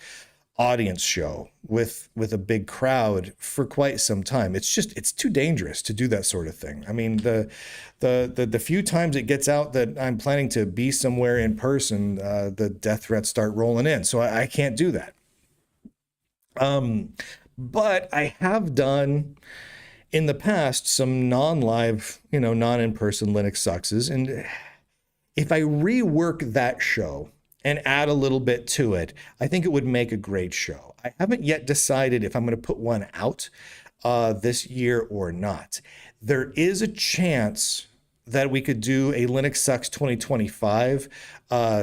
audience show with a big crowd for quite some time. It's too dangerous to do that sort of thing. I mean, the few times it gets out that I'm planning to be somewhere in person, the death threats start rolling in. So I can't do that. But I have done in the past some non-live, non-in-person Linux Suckses. And if I rework that show and add a little bit to it, I think it would make a great show. I haven't yet decided if I'm going to put one out this year or not. There is a chance that we could do a Linux Sucks 2025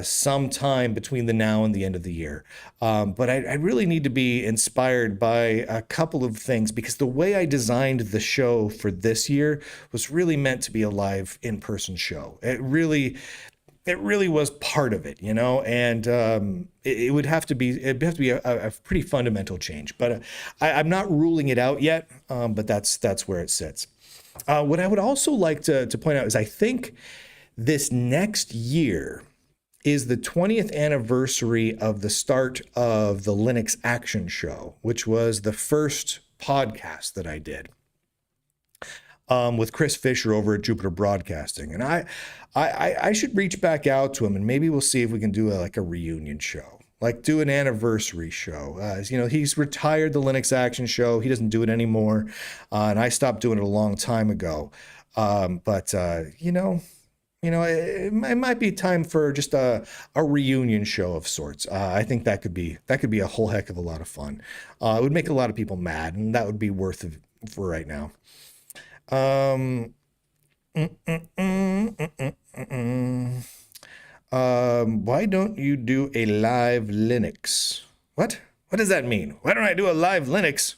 sometime between the now and the end of the year. But I really need to be inspired by a couple of things, because the way I designed the show for this year was really meant to be a live in-person show. It really was part of it, and it would have to be a pretty fundamental change. But I'm not ruling it out yet. But that's where it sits. What I would also like to point out is I think this next year is the 20th anniversary of the start of the Linux Action Show, which was the first podcast that I did with Chris Fisher over at Jupiter Broadcasting. And I should reach back out to him, and maybe we'll see if we can do a reunion show, do an anniversary show. He's retired the Linux Action Show. He doesn't do it anymore. And I stopped doing it a long time ago. But it might be time for just a reunion show of sorts. I think that could be a whole heck of a lot of fun. It would make a lot of people mad, and that would be worth it for right now. Um, why don't you do a live Linux? What? What does that mean? Why don't I do a live Linux?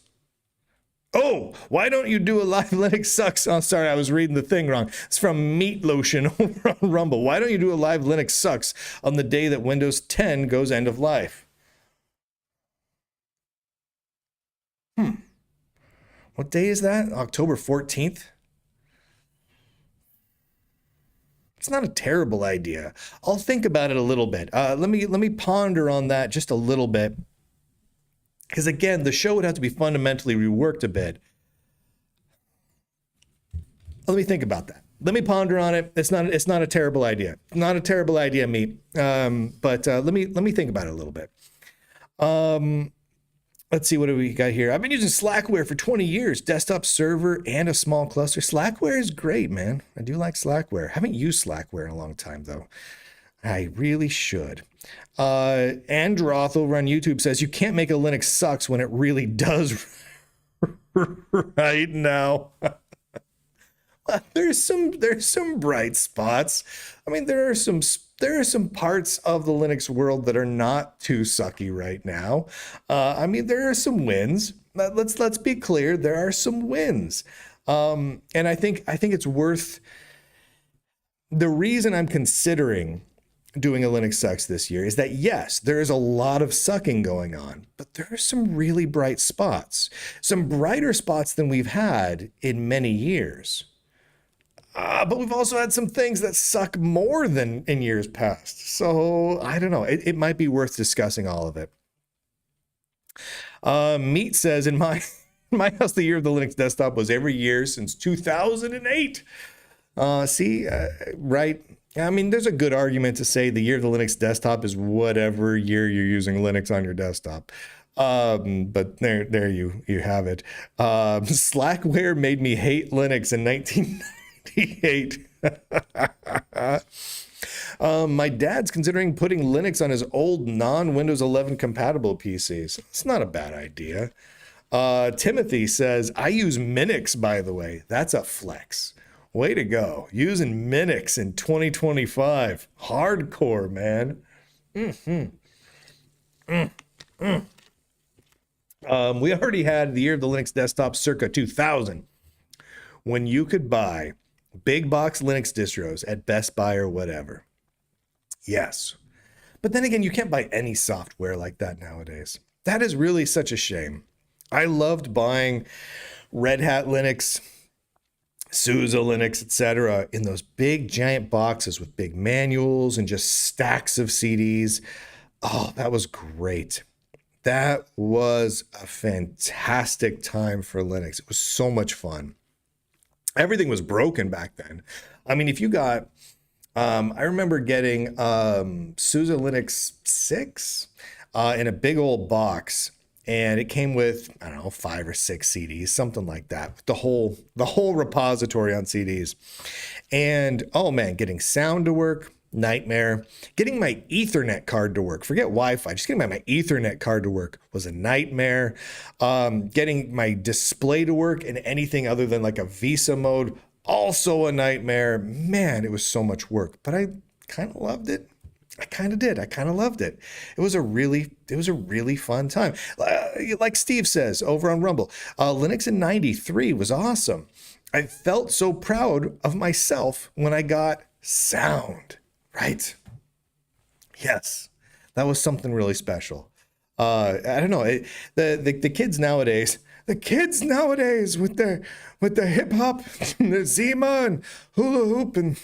Oh, why don't you do a live Linux sucks? Oh, sorry, I was reading the thing wrong. It's from Meat Lotion over on Rumble. Why don't you do a live Linux sucks on the day that Windows 10 goes end of life? What day is that? October 14th? It's not a terrible idea. I'll think about it a little bit. Let me ponder on that just a little bit. Because again, the show would have to be fundamentally reworked a bit. Let me think about that. Let me ponder on it. It's not a terrible idea. Not a terrible idea, Meat. But let me think about it a little bit. Let's see, what do we got here? I've been using Slackware for 20 years, desktop server and a small cluster. Slackware is great, man. I do like Slackware. Haven't used Slackware in a long time, though. I really should. Androth over on YouTube says, you can't make a Linux sucks when it really does right now. There's some bright spots. I mean, there are some parts of the Linux world that are not too sucky right now. I mean, there are some wins. Let's be clear. There are some wins. And I think it's worth, the reason I'm considering doing a Linux sucks this year is that, yes, there is a lot of sucking going on, but there are some really bright spots, some brighter spots than we've had in many years. But we've also had some things that suck more than in years past. So I don't know. It might be worth discussing all of it. Meat says, in my house, the year of the Linux desktop was every year since 2008. Right. I mean, there's a good argument to say the year of the Linux desktop is whatever year you're using Linux on your desktop. But there you have it. Slackware made me hate Linux in 1998. My dad's considering putting Linux on his old non-Windows 11 compatible PCs. It's not a bad idea. Timothy says, I use Minix, by the way. That's a flex. Way to go. Using Minix in 2025. Hardcore, man. We already had the year of the Linux desktop circa 2000, when you could buy big box Linux distros at Best Buy or whatever. Yes. But then again, you can't buy any software like that nowadays. That is really such a shame. I loved buying Red Hat Linux, SUSE Linux, etc. in those big giant boxes with big manuals and just stacks of CDs. Oh, that was great. That was a fantastic time for Linux. It was so much fun. Everything was broken back then. I mean, if you got, I remember getting SUSE Linux 6 in a big old box, and it came with, I don't know, 5 or 6 CDs, something like that. The whole repository on CDs. And oh man, getting sound to work, nightmare. Getting my Ethernet card to work, forget Wi-Fi, just getting my Ethernet card to work was a nightmare. Getting my display to work in anything other than like a Visa mode, also a nightmare. Man, it was so much work, but I kind of loved it. I kind of did. I kind of loved it. It was a really fun time. Like Steve says over on Rumble, Linux in 93 was awesome. I felt so proud of myself when I got sound, right? Yes, that was something really special. I don't know. The kids nowadays, with the hip hop, the Zima and hula hoop and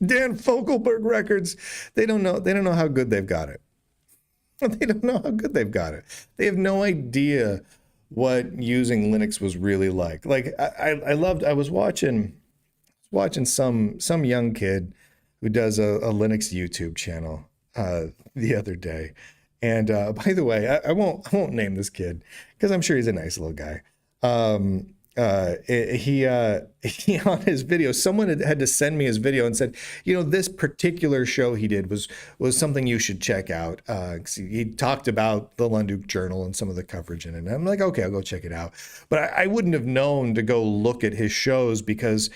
Dan Fogelberg records, they don't know how good they've got it. They don't know how good they've got it. They have no idea what using Linux was really like. Like I was watching some young kid who does a Linux YouTube channel the other day. And by the way, I won't name this kid because I'm sure he's a nice little guy. he on his video, someone had to send me his video and said, this particular show he did was something you should check out. 'Cause he talked about the Lunduke Journal and some of the coverage in it. And I'm like, okay, I'll go check it out. But I wouldn't have known to go look at his shows because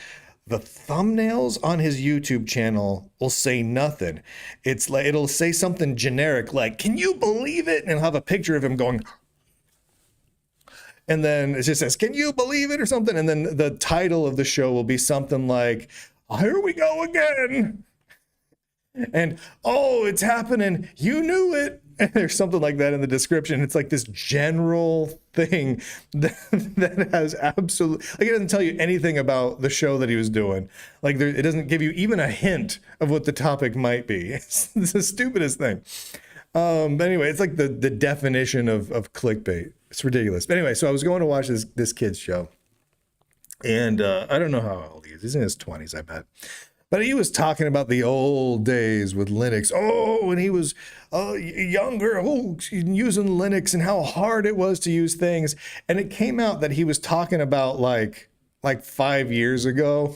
the thumbnails on his YouTube channel will say nothing. It's like, it'll say something generic like, "Can you believe it?" And it'll have a picture of him going, and then it just says, "Can you believe it?" or something. And then the title of the show will be something like, "Here we go again." And, "Oh, it's happening. You knew it." And there's something like that in the description. It's like this general thing that has absolute, like, it doesn't tell you anything about the show that he was doing. Like, it doesn't give you even a hint of what the topic might be. It's the stupidest thing. But anyway, it's like the definition of clickbait. It's ridiculous. But anyway, so I was going to watch this kid's show. And I don't know how old he is. He's in his 20s, I bet. But he was talking about the old days with Linux. Oh, when he was younger, using Linux and how hard it was to use things. And it came out that he was talking about like 5 years ago.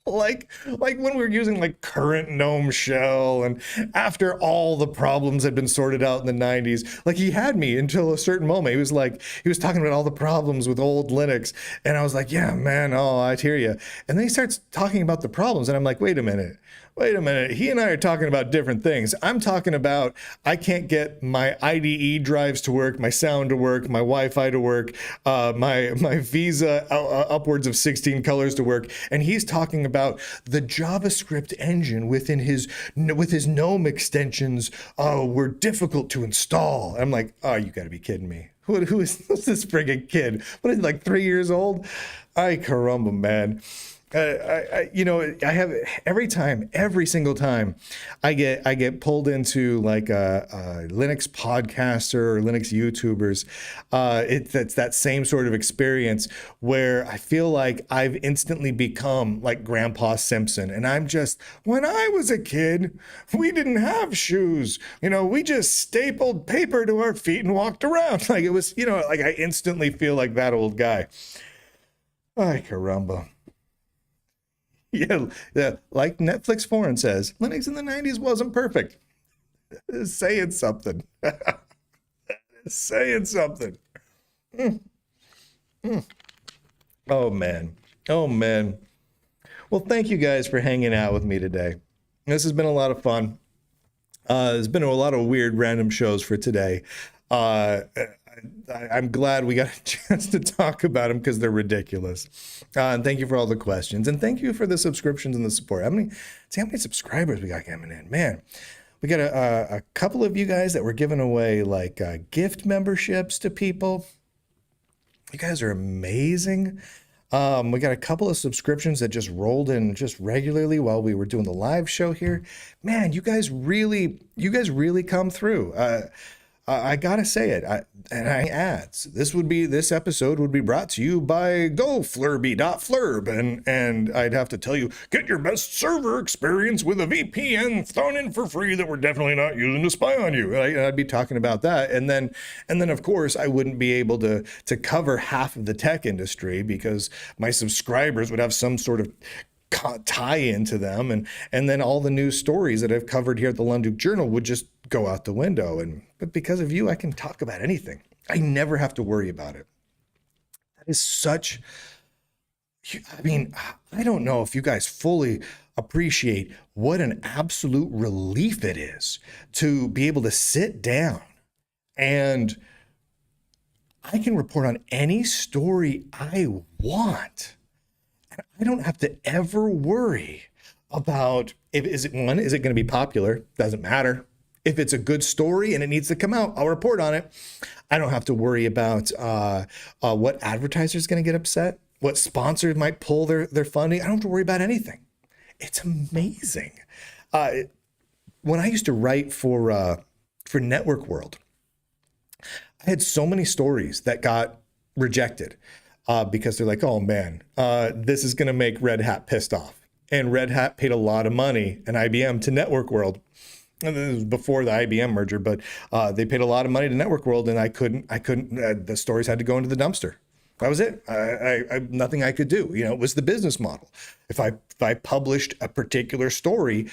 Like when we were using like current GNOME shell, and after all the problems had been sorted out in the 90s, like he had me until a certain moment. He was talking about all the problems with old Linux, and I was like, yeah, man, oh, I hear you. And then he starts talking about the problems, and I'm like, wait a minute. He and I are talking about different things. I'm talking about I can't get my IDE drives to work, my sound to work, my Wi-Fi to work, my Visa upwards of 16 colors to work, and he's talking about the JavaScript engine with his GNOME extensions were difficult to install. I'm like, oh, you got to be kidding me. Who's this friggin' kid? What is he, like 3 years old? Ay caramba, man. I have every single time I get pulled into like a Linux podcaster or Linux YouTubers, it's that same sort of experience where I feel like I've instantly become like Grandpa Simpson, and I'm just, when I was a kid, we didn't have shoes, we just stapled paper to our feet and walked around. Like it was, like I instantly feel like that old guy. Ay caramba. Yeah, like Netflix Foreign says, Linux in the 90s wasn't perfect. Saying something. Saying something. Oh, man. Oh, man. Well, thank you guys for hanging out with me today. This has been a lot of fun. There's been a lot of weird random shows for today. I'm glad we got a chance to talk about them because they're ridiculous. And thank you for all the questions, and thank you for the subscriptions and the support. How many subscribers we got coming in, man? We got a couple of you guys that were giving away like gift memberships to people. You guys are amazing. We got a couple of subscriptions that just rolled in just regularly while we were doing the live show here. Man, you guys really come through. I gotta say it, ads. This episode would be brought to you by GoFlurby.flurb, and I'd have to tell you, get your best server experience with a VPN thrown in for free that we're definitely not using to spy on you. I'd be talking about that, and then of course I wouldn't be able to cover half of the tech industry because my subscribers would have some sort of tie into them, and then all the news stories that I've covered here at the Lunduke Journal would just go out the window. But because of you, I can talk about anything. I never have to worry about it. That is such, I mean, I don't know if you guys fully appreciate what an absolute relief it is to be able to sit down and I can report on any story I want. I don't have to ever worry about is it going to be popular? Doesn't matter. If it's a good story and it needs to come out, I'll report on it. I don't have to worry about what advertiser is going to get upset, what sponsor might pull their funding. I don't have to worry about anything. It's amazing. When I used to write for Network World, I had so many stories that got rejected. Because they're like, oh man, this is going to make Red Hat pissed off. And Red Hat paid a lot of money and IBM to Network World. And this was before the IBM merger, but they paid a lot of money to Network World, and I couldn't. The stories had to go into the dumpster. That was it. Nothing I could do. It was the business model. If I published a particular story,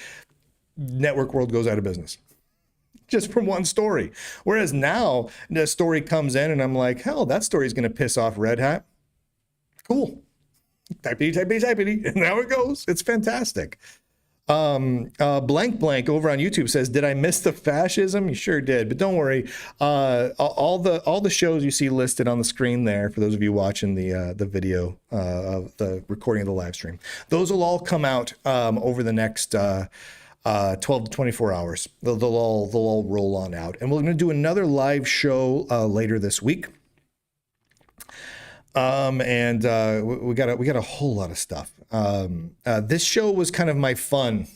network world goes out of business just from one story. Whereas now the story comes in and I'm like, hell, that story is going to piss off Red Hat. Cool. Typity. And now it goes. It's fantastic. Blank over on YouTube says, did I miss the fascism? You sure did, but don't worry. All the shows you see listed on the screen there, for those of you watching the video of the recording of the live stream, those will all come out over the next 12 to 24 hours. They'll all roll on out, and we're going to do another live show later this week. We got a whole lot of stuff. This show was kind of my fun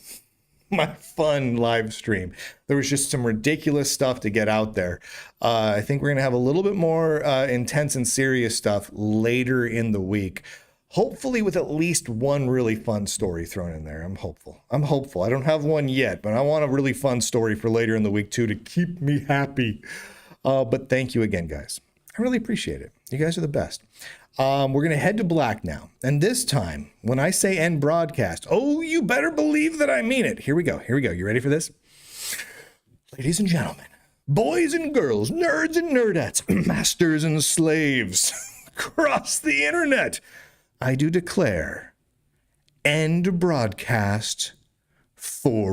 live stream. There was just some ridiculous stuff to get out there. I think we're going to have a little bit more intense and serious stuff later in the week. Hopefully with at least one really fun story thrown in there. I'm hopeful. I don't have one yet, but I want a really fun story for later in the week too, to keep me happy. But thank you again, guys. I really appreciate it. You guys are the best. We're going to head to black now. And this time, when I say end broadcast, oh, you better believe that I mean it. Here we go. You ready for this? Ladies and gentlemen, boys and girls, nerds and nerdettes, masters and slaves across the internet, I do declare end broadcast for